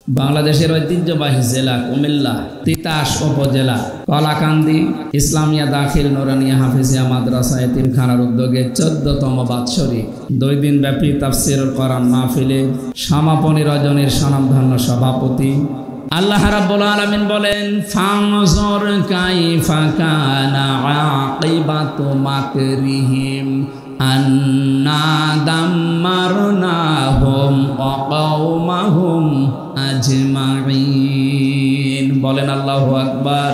বাংলাদেশের ঐতিহ্যবাহী জেলা কুমিল্লা তিতাস উপজেলা কলাকান্দি ইসলামিয়া দাখিল নুরানিয়া হাফিজিয়া মাদ্রাসা এতিমখানার উদ্যোগে 14তম বাৎসরিক 2 দিন ব্যাপী তাফসীরুল কোরআন মাহফিলে সমাপনী রজনীর স্বনামধন্য সভাপতি আল্লাহ রাব্বুল আলামিন বলেন, ফানজুর কাইফা কানা আকিবাতু মাকরিহিম আন্না দাম্মারনাহুম ওয়া কওমাহুম আজমাইন। বলেন আল্লাহু আকবার।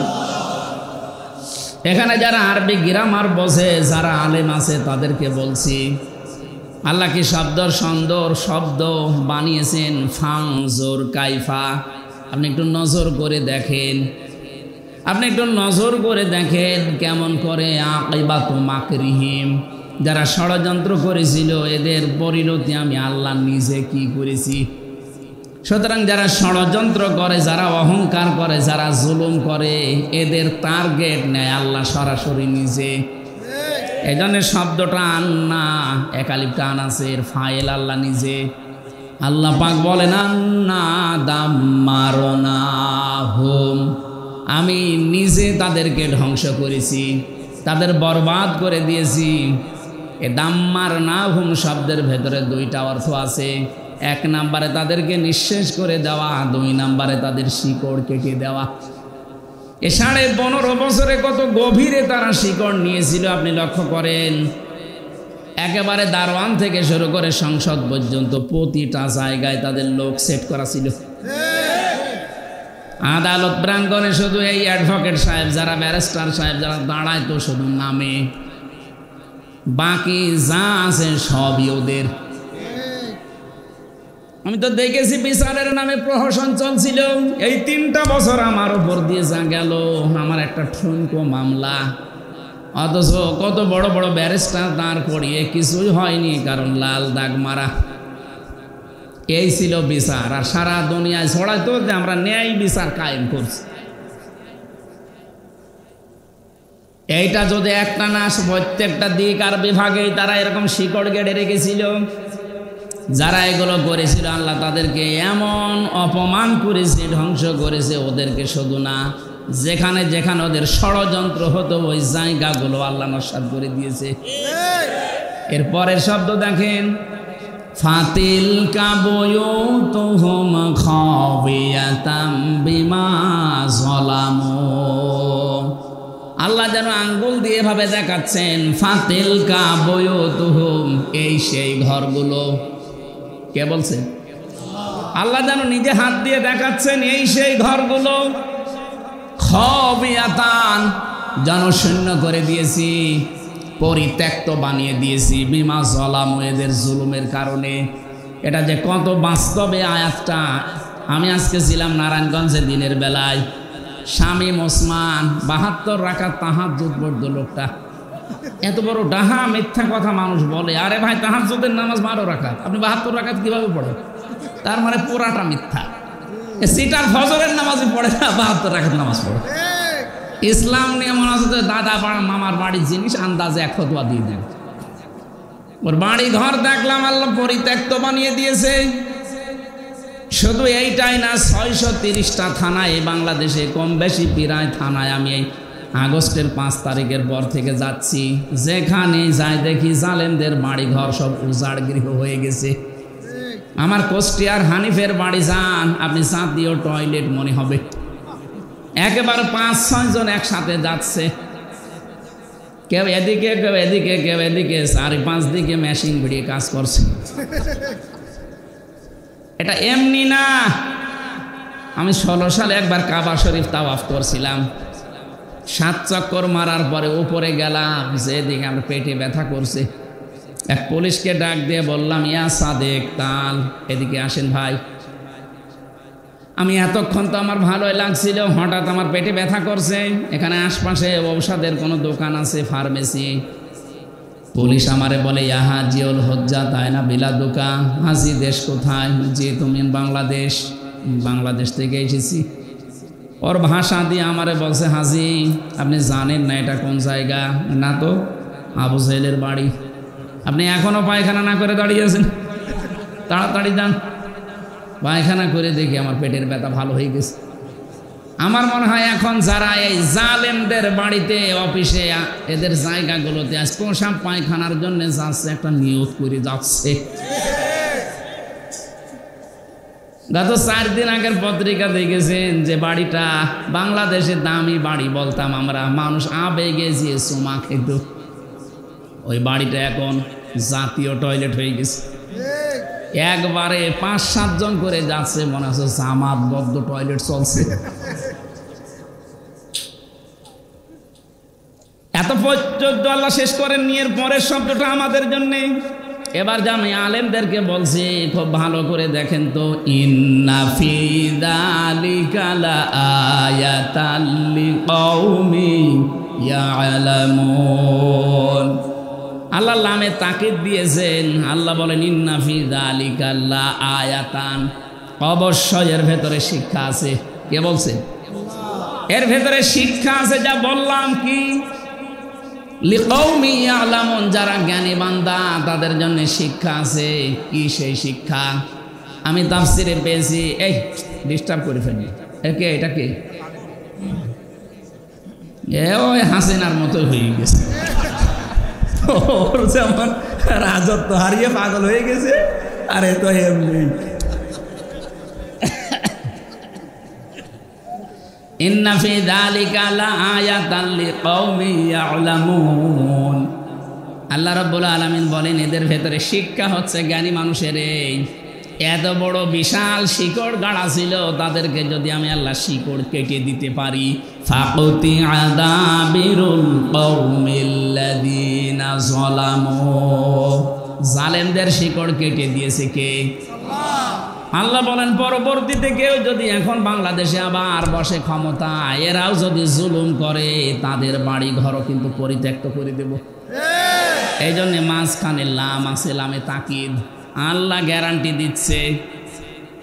এখানে যারা আরবি গ্রামার বোঝে, যারা আলেম আছে তাদেরকে বলছি, আল্লাহ কি সুন্দর শব্দ বানিয়েছেন। ফানজুর কাইফা, আপনি একটু নজর করে দেখেন, কেমন করে আকিবাতু মাকরিহিম, যারা ষড়যন্ত্র করেছিল এদের পরিণতি আমি আল্লাহ নিজে কি করেছি। সুতরাং যারা ষড়যন্ত্র করে, যারা অহংকার করে, যারা জুলুম করে, এদের টার্গেট নেয় আল্লাহ সরাসরি নিজে। এই জন্য শব্দটা আন্না একালিপটা আনাসের ফাইল আল্লাহ নিজে। আল্লাহ পাক বলেন, আন্না দাম্মারনাহুম, আমি নিজে তাদেরকে ধ্বংস করেছি, তাদের বরবাদ করে দিয়েছি। এ দাম্মারনাহুম শব্দের ভেতরে 2টা অর্থ আছে। 1 নম্বরে তাদেরকে নিঃশেষ করে দেওয়া, 2 নম্বরে তাদের শিকড় কেটে দেওয়া। এ 15.5 বছরে কত গভীরে তারা শিকড় নিয়েছিল আপনি লক্ষ্য করেন। একেবারে দারোয়ান থেকে শুরু করে সংসদ পর্যন্ত প্রতিটা জায়গায় তাদের লোক সেট করা ছিল। আদালত প্রাঙ্গণে শুধু এই অ্যাডভোকেট সাহেব, যারা ব্যারিস্টার সাহেব যারা দাঁড়ায় তো শুধু নামে, বাকি যা আছে সবই ওদের। আমি তো দেখেছি বিচারের নামে প্রহসন চলছিল। এই 3টা বছর আমার উপর দিয়ে যা গেল, আমার একটা ঠুনকো মামলা, অথচ কত বড় বড় ব্যারিস্টার দাঁড় করিয়ে কিছুই হয়নি, কারণ লাল দাগ মারা। এই ছিল বিচার। আর সারা দুনিয়ায় ছড়াইতো যে আমরা ন্যায় বিচার কায়েম করছি। এইটা যদি একটা না, প্রত্যেকটা দিক আর বিভাগেই তারা এরকম শিকড় গেড়ে রেখেছিল। যারা এগুলো করেছিল আল্লাহ তাদেরকে এমন অপমান করেছে, ধ্বংস করেছে। ওদেরকে শুধু না, যেখানে যেখানে ওদের ষড়যন্ত্র হতো ওই জায়গাগুলো আল্লাহ নস্যাৎ করে দিয়েছে। এরপরের শব্দ দেখেন, ফাতিলকা বুয়ুতুহুম খাবিয়াতাম বিমা যালামু। আল্লাহ যেন আঙ্গুল দিয়ে এভাবে দেখাচ্ছেন, ফাতিলকা বুয়ুতুহুম, এই সেই ঘরগুলো। কে বলছে? আল্লাহ যেন নিজে হাত দিয়ে দেখাচ্ছেন, এই সেই ঘরগুলো। খাবিয়াতান, জনশূন্য করে দিয়েছি, পরিত্যক্ত বানিয়ে দিয়েছি, বিমা যালামু, এদের জুলুমের কারণে। এটা যে কত বাস্তবে আয়াতটা। আমি আজকে ছিলাম নারায়ণগঞ্জে দিনের বেলায়, শামীম ওসমান 72 রাকাত তাহাজ্জুদ পড়তো লোকটা। এত বড় ডাহা মিথ্যা কথা মানুষ বলে। আরে ভাই, তাহাজ্জুদের নামাজ 12 রাকাত, আপনি 72 রাকাত কিভাবে পড়েন? তার মানে পুরাটা মিথ্যা। সিটার ফজরের নামাজই পড়ে না, 72 রাকাত নামাজ পড়ে। ইসলাম নিয়ে মনে হচ্ছে দাদা মামার বাড়ির জিনিস আন্দাজে 1 ফতোয়া দিয়ে দেন। ওর বাড়ি ঘর দেখলাম আল্লাহ পরিত্যক্ত বানিয়ে দিয়েছে। শুধু এইটাই না, 630টা থানায় বাংলাদেশে, কম বেশি প্রায় থানায় আমি এই আগস্টের 5 তারিখের পর থেকে যাচ্ছি, যেখানে যাই দেখি জালেমদের বাড়ি ঘর সব উজাড় গৃহ হয়ে গেছে। আমার কুষ্টিয়ার হানিফের বাড়ি যান আপনি, জাতীয় টয়লেট মনে হবে। একেবারে 5-6 জন একসাথে যাচ্ছে, কেউ এদিকে কেউ এদিকে কেউ এদিকে, 4-5 দিকে মেশিন ভিড়িয়ে কাজ করছে। এটা এমনি না। আমি 16 সালে একবার কাবা শরীফ তাওয়াফ করছিলাম। 7 চক্কর মারার পরে উপরে গেলাম, যেদিকে আমার পেটে ব্যথা করছে। এক পুলিশকে ডাক দিয়ে বললাম, ইয়া সাদেক তাল, এদিকে আসেন ভাই। আমি এতক্ষণ তো আমার ভালোই লাগছিল, হঠাৎ আমার পেটে ব্যথা করছে। এখানে আশপাশে ঔষধের কোনো দোকান আছে, ফার্মেসি? পুলিশ আমারে বলে, ইয়া হাজিউল হজ্জা তাই না বিলাদুকা, হাজি দেশ কোথায়? যে তুমি বাংলাদেশ। বাংলাদেশ থেকে এসেছি। ওর ভাষা দিয়ে আমারে বলছে, হাজি আপনি জানেন না এটা কোন জায়গা? না তো, আবু জাহেলের বাড়ি। আপনি এখনো পায়খানা না করে দাঁড়িয়ে আছেন, তাড়াতাড়ি যান। পায়খানা করে দেখি আমার পেটের ব্যথা ভালো হয়ে গেছে। আমার মনে হয় এখন যারা এই জালেমদের বাড়িতে অফিসে এদের জায়গাগুলোতে আজ পোশাক পায়খানার জন্য যাচ্ছে একটা নিয়ত করে যাচ্ছে। গত 4 দিন আগের পত্রিকা দেখেছেন যে বাড়িটা বাংলাদেশের দামি বাড়ি বলতাম আমরা, মানুষ আবেগে যে চুমা খেত, ওই বাড়িটা এখন জাতীয় টয়লেট হয়ে গেছে। একবারে 5-7 জন করে যাচ্ছে, মনে হচ্ছে জামাতবদ্ধ টয়লেট চলছে। এত পর্যন্ত আল্লাহ শেষ করেন নিয়ে পরের শব্দটা আমাদের জন্য। এবার আমি আলেমদেরকে বলছি খুব ভালো করে দেখেন তো, ইন্না ফি যালিকা লাআয়াতাল লিকাউমিন ইয়ালামুন। আল্লাহ নামে তাকিদ দিয়েছেন। আল্লাহ বলেন ইন্না ফি যালিকা লাআয়াতান, অবশ্যই এর ভেতরে শিক্ষা আছে। কে বলছে? এর ভেতরে শিক্ষা আছে। যা বললাম কি, লিকাউমি ইয়ালামুন, যারা জ্ঞানী বান্দা তাদের জন্য শিক্ষা আছে। কি সেই শিক্ষা? আমি তাফসিরে পেয়েছি, এই ডিস্টার্ব করে ফেলি, একে এটা কে? ওই হাসিনার মতো হয়ে গেছে, ওর যেমন রাজত্ব হারিয়ে পাগল হয়ে গেছে, আরে তো এমনি। ইন্না ফি যালিকা লাআয়াতান লিকাউমিন ইয়ালামুন। আল্লাহ রাব্বুল আলামিন বলেন এদের ভেতরে শিক্ষা হচ্ছে জ্ঞানী মানুষের। এত বড় বিশাল শিকড় গাড়া ছিল, তাদেরকে যদি আমি আল্লাহ শিকড় কেটে দিতে পারি, ফাকুতি আদাবিরুল কওমিল্লাযিনা যালামু, জালেমদের শিকড় কেটে দিয়েছে কে? আল্লাহ বলেন পরবর্তীতে কেউ যদি এখন বাংলাদেশে আবার বসে ক্ষমতা, এরাও যদি জুলুম করে, তাদের বাড়ি ঘরও কিন্তু পরিত্যক্ত করে দেব। এই জন্য মাঝখানে লাম আছে, লামে তাকিদ। আল্লাহ গ্যারান্টি দিচ্ছে।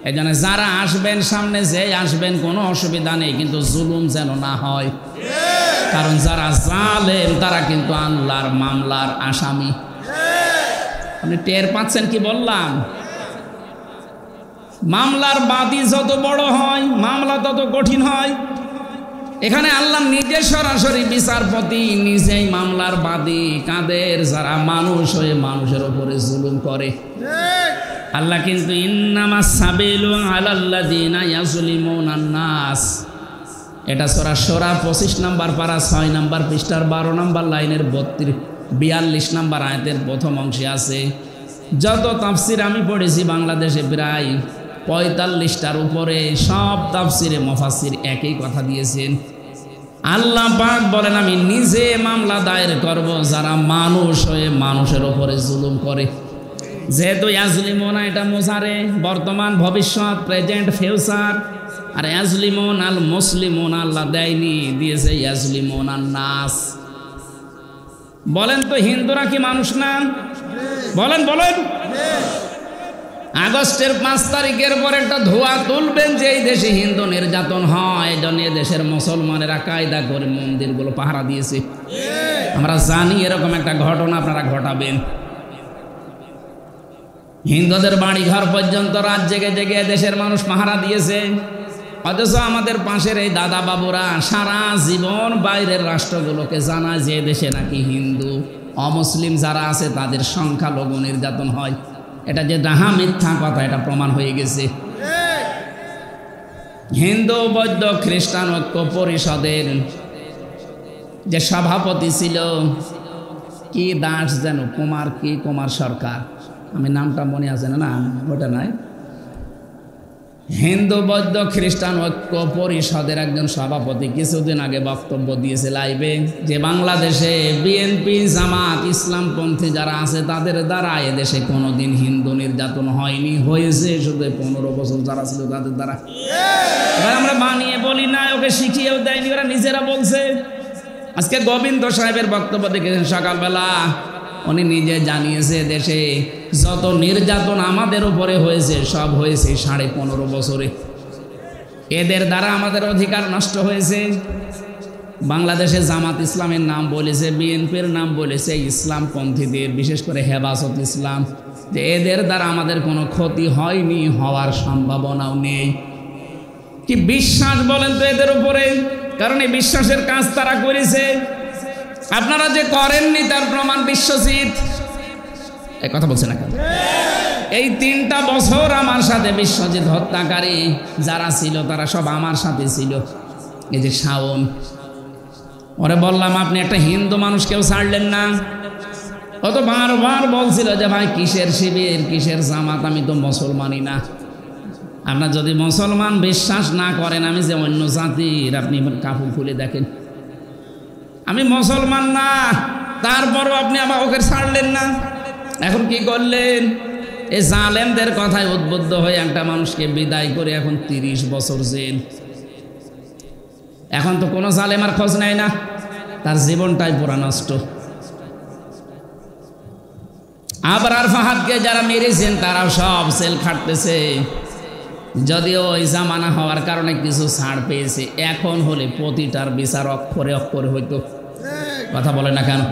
এই জন্য যারা আসবেন সামনে, যে আসবেন কোনো অসুবিধা নেই, কিন্তু জুলুম যেন না হয়। কারণ যারা জালেম তারা কিন্তু আল্লাহর মামলার আসামি। আপনি টের পাচ্ছেন কি বললাম? মামলার বাদী যত বড় হয়, মামলা তত কঠিন হয়। এখানে আল্লাহ নিজে সরাসরি বিচারপতি, নিজেই মামলার বাদী। কাদের? যারা মানুষ হয়ে মানুষের উপরে জুলুম করে। আল্লাহ কিন্তু ইন্নামাস সাবিলু আলাল্লাযিনা ইয়াজলিমুনান নাস, এটা সূরা সূরা 25 নম্বর পারা 6 নম্বর পৃষ্ঠার 12 নম্বর লাইনের 42 নম্বর আয়াতের প্রথম অংশে আছে। যত তাফসির আমি পড়েছি বাংলাদেশে প্রায় 45টার উপরে, সব তাফসিরে মুফাসসির একই কথা দিয়েছেন। আল্লাহ পাক বলেন আমি নিজে মামলা দায়ের করব যারা মানুষ হয়ে মানুষের উপরে জুলুম করে। যেহেতু ইয়াজলিমুনা এটা মুজারে, বর্তমান ভবিষ্যৎ, প্রেজেন্ট ফিউচার। আর ইয়াজলিমুন আল মুসলিমুন আল্লাহ দেয়নি, দিয়েছে ইয়াজলিমুনান নাস। বলেন তো হিন্দুরা কি মানুষ না? বলেন বলেন। আগস্টের 5 তারিখের পর একটা ধোয়া তুলবেন যে এই দেশে হিন্দু নির্যাতন হয়। এই জন্য দেশের মুসলমানেরা কায়দা করে মন্দিরগুলো পাহারা দিয়েছে। আমরা জানি এরকম একটা ঘটনা আপনারা ঘটাবেন। হিন্দুদের বাড়ি ঘর পর্যন্ত রাত জেগে জেগে দেশের মানুষ পাহারা দিয়েছে। অথচ আমাদের পাশের এই দাদা বাবুরা সারা জীবন বাইরের রাষ্ট্রগুলোকে জানায় যে দেশে নাকি হিন্দু অমুসলিম যারা আছে তাদের সংখ্যালঘু নির্যাতন হয়। এটা যে ডাহা মিথ্যা কথা, এটা প্রমাণ হয়ে গেছে। হিন্দু বৌদ্ধ খ্রিস্টান ঐক্য পরিষদের যে সভাপতি ছিল কি দাস যেন, কুমার সরকার, আমি নামটা মনে আছে না, ওটা নাই। হিন্দু বৌদ্ধ খ্রিস্টান ঐক্য পরিষদের একজন সভাপতি কিছুদিন আগে বক্তব্য দিয়েছে লাইভে যে বাংলাদেশে বিএনপি জামাত ইসলামপন্থী যারা আছে তাদের দ্বারা এদেশে কোনোদিন হিন্দু নির্যাতন হয়নি, হয়েছে শুধু 15 বছর যারা ছিল তাদের দ্বারা। এবার আমরা বানিয়ে বলি না, ওকে শিখিয়েও দেয়নি, ওরা নিজেরা বলছে। আজকে গোবিন্দ সাহেবের বক্তব্য দেখেছেন সকালবেলা, উনি নিজে জানিয়েছে দেশে যত নির্যাতন আমাদের উপরে হয়েছে সব হয়েছে 15.5 বছরে। এদের দ্বারা আমাদের অধিকার নষ্ট হয়েছে। বাংলাদেশে জামাত ইসলামের নাম বলেছে, বিএনপির নাম বলেছে, ইসলামপন্থীদের বিশেষ করে হেফাজত ইসলাম যে এদের দ্বারা আমাদের কোনো ক্ষতি হয়নি, হওয়ার সম্ভাবনাও নেই। কি বিশ্বাস বলেন তো এদের উপরে, কারণ এই বিশ্বাসের কাজ তারা করেছে। আপনারা যে করেননি তার প্রমাণ বিশ্বজিৎ। এই কথা বলছে না কেন? এই 3টা বছর আমার সাথে বিশ্বজিৎ হত্যাকারী যারা ছিল তারা সব আমার সাথে ছিল। এই যে শাওন, ওরে বললাম আপনি একটা হিন্দু মানুষকেও ছাড়লেন না। ও তো বারবার বলছিল যে ভাই কিসের শিবির, কিসের জামাত, আমি তো মুসলমানই না। আপনার যদি মুসলমান বিশ্বাস না করেন আমি যে অন্য জাতির, আপনি কাপড় খুলে দেখেন, আমি মুসলমান না, তারপরও আপনি আমার ওকে ছাড়লেন না। এখন কি করলেন? এই জালেমদের কথায় উদ্বুদ্ধ হয়ে একটা মানুষকে বিদায় করে এখন 30 বছর জেল। এখন তো কোনো জালেম আর খোঁজ নেয় না, তার জীবনটাই পুরা নষ্ট। আবরার ফাহাদকে যারা মেরেছেন তারাও সব সেল খাটতেছে। যদিও ওই জামানা হওয়ার কারণে কিছু ছাড় পেয়েছে, এখন হলে প্রতিটার বিচার অক্ষরে অক্ষরে হইতো। কথা বলে না কেন?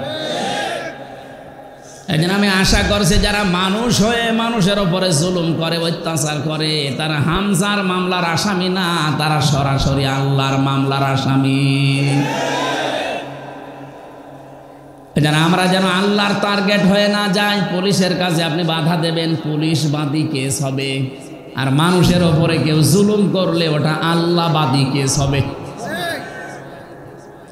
এই জন্য আমি আশা করছি যারা মানুষ হয়ে মানুষের ওপরে জুলুম করে, অত্যাচার করে, তারা হামজার মামলার আসামি না, তারা সরাসরি আল্লাহর মামলার আসামি। এই জন্য আমরা যেন আল্লাহর টার্গেট হয়ে না যাই। পুলিশের কাছে আপনি বাধা দেবেন, পুলিশ বাদী কেস হবে। আর মানুষের ওপরে কেউ জুলুম করলে ওটা আল্লাহ বাদী কেস হবে।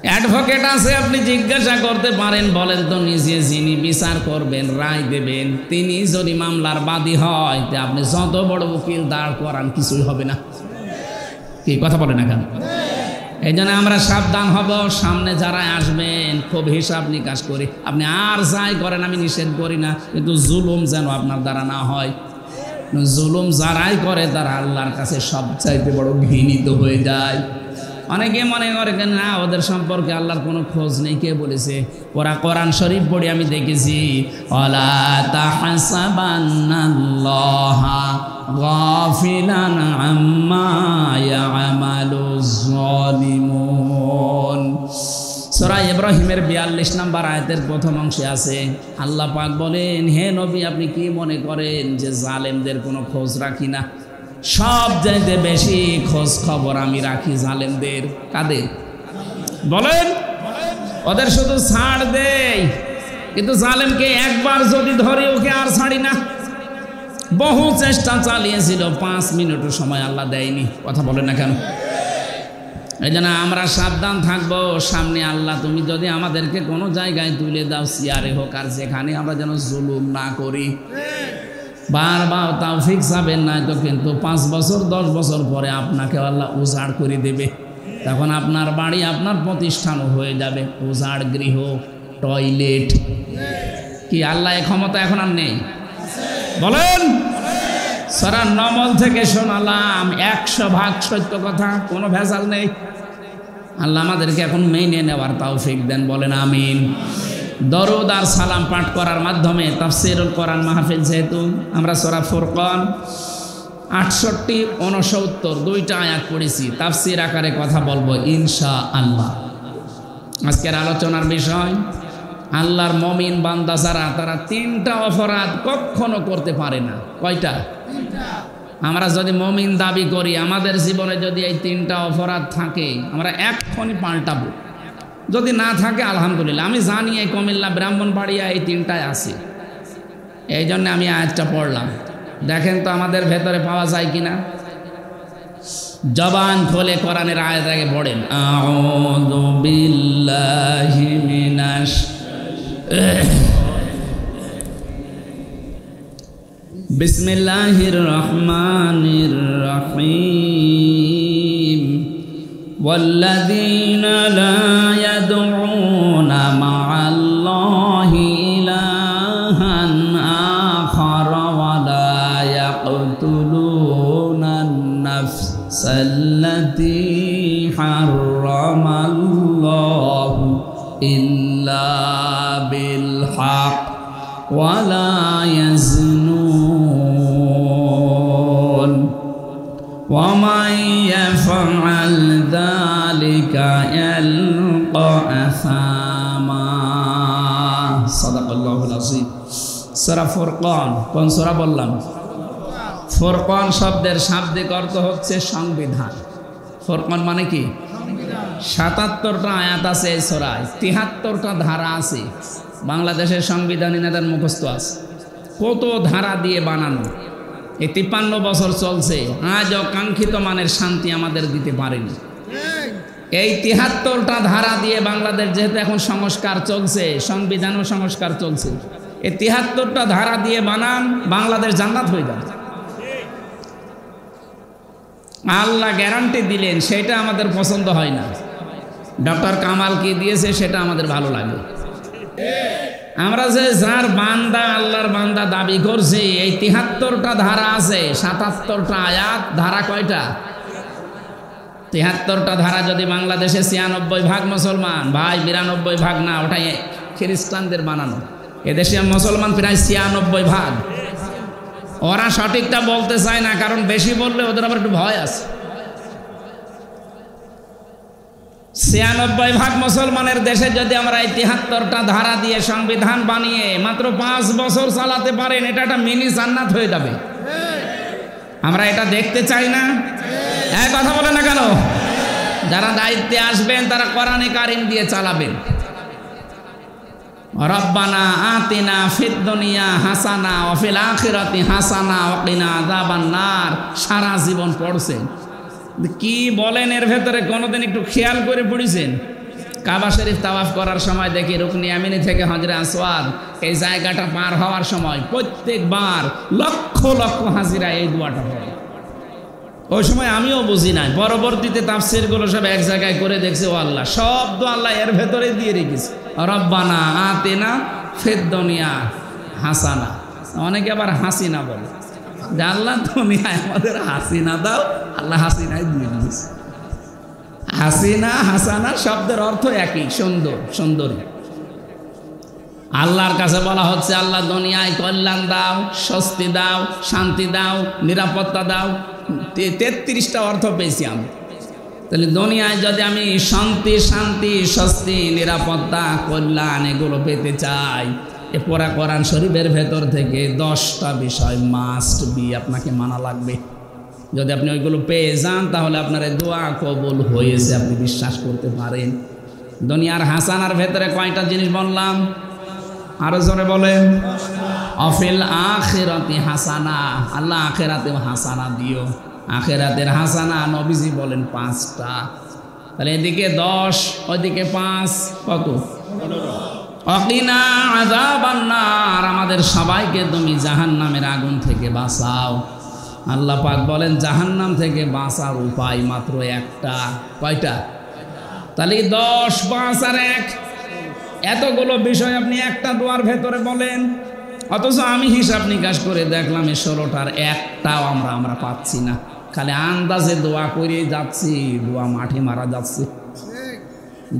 অ্যাডভোকেট আছে, আপনি জিজ্ঞাসা করতে পারেন, বলেন তো নিজে যিনি বিচার করবেন, রায় দেবেন, তিনি যদি মামলার বাদী হয় তা আপনি যত বড় উকিল দাঁড় করান কিছুই হবে না। কি কথা বলে না কেন? এই জন্য আমরা সাবধান হব। সামনে যারা আসবেন খুব হিসাব নিকাশ করি। আপনি আর যাই করেন আমি নিষেধ করি না, কিন্তু জুলুম যেন আপনার দ্বারা না হয়। জুলুম যারাই করে তারা আল্লাহর কাছে সবচাইতে বড় ঘৃণিত হয়ে যায়। অনেকে মনে করে না ওদের সম্পর্কে আল্লাহর কোনো খোঁজ নেই। কে বলেছে? ওরা কোরআন শরীফ পড়ে আমি দেখেছি, ওয়ালা তাহসাবান্নাল্লাহা গাফিলান আম্মা ইয়ামালুজ জালিমুন। সূরা ইব্রাহিমের 42 নম্বর আয়াতের প্রথম অংশে আছে, আল্লাহ পাক বলেন, হে নবী আপনি কি মনে করেন যে জালেমদের কোনো খোঁজ রাখি না? সব চাইতে বেশি খোঁজ খবর আমি রাখি জালেমদের। কাদের বলেন? ওদের শুধু ছাড় দেই, কিন্তু জালেমকে একবার যদি ধরে ওকে আর ছাড়ি না। বহু চেষ্টা চালিয়েছিল, 5 মিনিটও সময় আল্লাহ দেয়নি। কথা বলে না কেন? এই জন্য আমরা সাবধান থাকবো। সামনে আল্লাহ তুমি যদি আমাদেরকে কোনো জায়গায় তুলে দাও, চেয়ারে হোক আর যেখানে, আমরা যেন জুলুম না করি। বারবার তাওফিক চাবেন না তো, কিন্তু 5 বছর 10 বছর পরে আপনাকে আল্লাহ উজাড় করে দেবে। তখন আপনার বাড়ি আপনার প্রতিষ্ঠানও হয়ে যাবে উজাড় গৃহ, টয়লেট। কি আল্লাহ এই ক্ষমতা এখন আর নেই? বলেন। সূরা নমল থেকে শোনালাম, 100% সত্য কথা, কোনো ভেজাল নেই। আল্লাহ আমাদেরকে এখন মেনে নেওয়ার তৌফিক দেন, বলেন আমিন। দরুদ আর সালাম পাঠ করার মাধ্যমে তাফসীরুল কোরআন মাহফিল, যেহেতু আমরা সূরা ফুরকান 68, 69 দুইটা আয়াত পড়েছি, তাফসীর আকারে কথা বলবো ইনশাআল্লাহ। আজকের আলোচনার বিষয়, আল্লাহর মুমিন বান্দা যারা, তারা 3টা অপরাধ কখনো করতে পারে না। কয়টা? আমরা যদি মুমিন দাবি করি, আমাদের জীবনে যদি এই 3টা অপরাধ থাকে আমরা এক্ষুনি পাল্টাবো। যদি না থাকে আলহামদুলিল্লাহ। আমি জানি এই কুমিল্লা ব্রাহ্মণবাড়িয়া এই 3টায় আছে, এই জন্য আমি আয়াতটা পড়লাম। দেখেন তো আমাদের ভেতরে পাওয়া যায় কিনা। জবান খোলে কোরআনের আয়াত আগে পড়েন, আউযু বিল্লাহি মিনাশ বিসমিল্লাহির রহমানির রহিম। ওয়াল্লাযীনা লা ইয়াদউনা মা'আল্লাহি ইলাহান আখার ওয়া লা ইয়াকতুলুনান নাফসাল্লাতী হারামাল্লাহু ইল্লা বিল হক ওয়া লা ইয়াজনুন ওয়া মান ইয়াফআল যালিকা ইয়ালকা আসামা। সাদাকাল্লাহুল আযীম। সূরা ফুরকান। কোন সূরা বললাম? ফুরকান শব্দের শাব্দিক অর্থ হচ্ছে সংবিধান। ফুরকান মানে কি? ৭৭টা আয়াত আছে এই সূরায়, ৭৩টা ধারা আছে। বাংলাদেশের সংবিধান এনাদের মুখস্থ আছে। কত ধারা দিয়ে বানানো, এই ৫৩ বছর চলছে, আজও কাঙ্ক্ষিত মানের শান্তি আমাদের দিতে পারেনি। এই ৭৩টা ধারা দিয়ে বাংলাদেশ যেহেতু এখন সংস্কার চলছে, সংবিধানও সংস্কার চলছে, এই ৭৩টা ধারা দিয়ে বানান, বাংলাদেশ জান্নাত হয়ে যাবে। আল্লাহ গ্যারান্টি দিলেন, সেটা আমাদের পছন্দ হয় না। ডক্টর কামাল কি দিয়েছে সেটা আমাদের ভালো লাগে। আমরা যে যার বান্দা, আল্লাহর বান্দা দাবি করছি, এই ৭৩টা ধারা আছে, ৭৭টা আয়াত। ধারা কয়টা? ৭৩টা ধারা। যদি বাংলাদেশে ৯৬% মুসলমান, ভাই ৯২% না, ওটাই খ্রিস্টানদের বানানো। এদেশে মুসলমান প্রায় ৯৬%। ওরা সঠিকটা বলতে চায় না, কারণ বেশি বললে ওদের আবার একটু ভয় আছে। ৯৬% মুসলমানের দেশে যদি আমরা এই ৭৩টা ধারা দিয়ে সংবিধান বানিয়ে মাত্র ৫ বছর চালাতে পারেন, এটা একটা মিনি জান্নাত হয়ে যাবে। আমরা এটা দেখতে চাই না? এক কথা বলে না কেন? যারা দায়িত্বে আসবেন তারা কোরআনে কারিম দিয়ে চালাবেন। রব্বানা আতিনা ফিদ দুনিয়া হাসানা ওয়া ফিল আখিরাতি হাসানা ওয়া কিনা আযাবান নার। সারা জীবন পড়ছেন, কি বলেন এর ভেতরে কোনোদিন একটু খেয়াল করে পড়েছেন? কাবা শরীফ তাওয়াফ করার সময় দেখি রুকনি ইয়ামিনী থেকে হজরে আসওয়াদ, এই জায়গাটা পার হওয়ার সময় প্রত্যেকবার লক্ষ লক্ষ হাজিরা এই দোয়াটা পড়ে। ওই সময় আমিও বুঝি নাই, পরবর্তীতে তাফসীরগুলো সব এক জায়গায় করে দেখছি, ও আল্লাহ, সব তো আল্লাহ এর ভেতরে দিয়ে রেখেছে। রব্বানা আতিনা ফিদ দুনিয়া হাসানা। অনেকে আবার হাসিনা বলে, যে আল্লাহ দুনিয়ায় আমাদের হাসিনা দাও। আল্লাহ হাসিনাই দিয়ে দিয়েছে। হাসিনা হাসানা শব্দের অর্থ একই, সুন্দর, সুন্দরী। আল্লাহর কাছে বলা হচ্ছে, আল্লাহ দুনিয়ায় কল্যাণ দাও, স্বস্তি দাও, শান্তি দাও, নিরাপত্তা দাও। ৩৩টা অর্থ পেয়েছি আমি। তাহলে দুনিয়ায় যদি আমি শান্তি, শান্তি, স্বস্তি, নিরাপত্তা, কল্যাণ এগুলো পেতে চাই, এ পড়া কোরআন শরীফের ভেতর থেকে 10টা বিষয় মাস্ট বি আপনাকে মানা লাগবে। যদি আপনি ওইগুলো পেয়ে যান, তাহলে আপনার দোয়া কবুল হয়েছে, আপনি বিশ্বাস করতে পারেন। দুনিয়ার হাসানার ভেতরে কয়টা জিনিস বললাম? আরো জোরে বলেন। অফিল আখিরাতি হাসানা, আল্লাহ আখিরাতেও হাসানা দিও। আখিরাতের হাসানা নবীজি বলেন 5টা। তাহলে এদিকে 10, ওইদিকে 5, কত? অকিনা আযাবান নার, আমাদের সবাইকে তুমি জাহান্নামের আগুন থেকে বাঁচাও। আল্লাহ পাক বলেন জাহান্নাম থেকে বাঁচার উপায় মাত্র একটা। কয়টা? তাহলে 10, 5 আর 1, এতগুলো বিষয় আপনি একটা দোয়ার ভেতরে বলেন। অথচ আমি হিসাব নিকাশ করে দেখলাম এই 16টার একটাও আমরা পাচ্ছি না। খালি আন্দাজে দোয়া করে যাচ্ছি, দোয়া মাঠে মারা যাচ্ছে।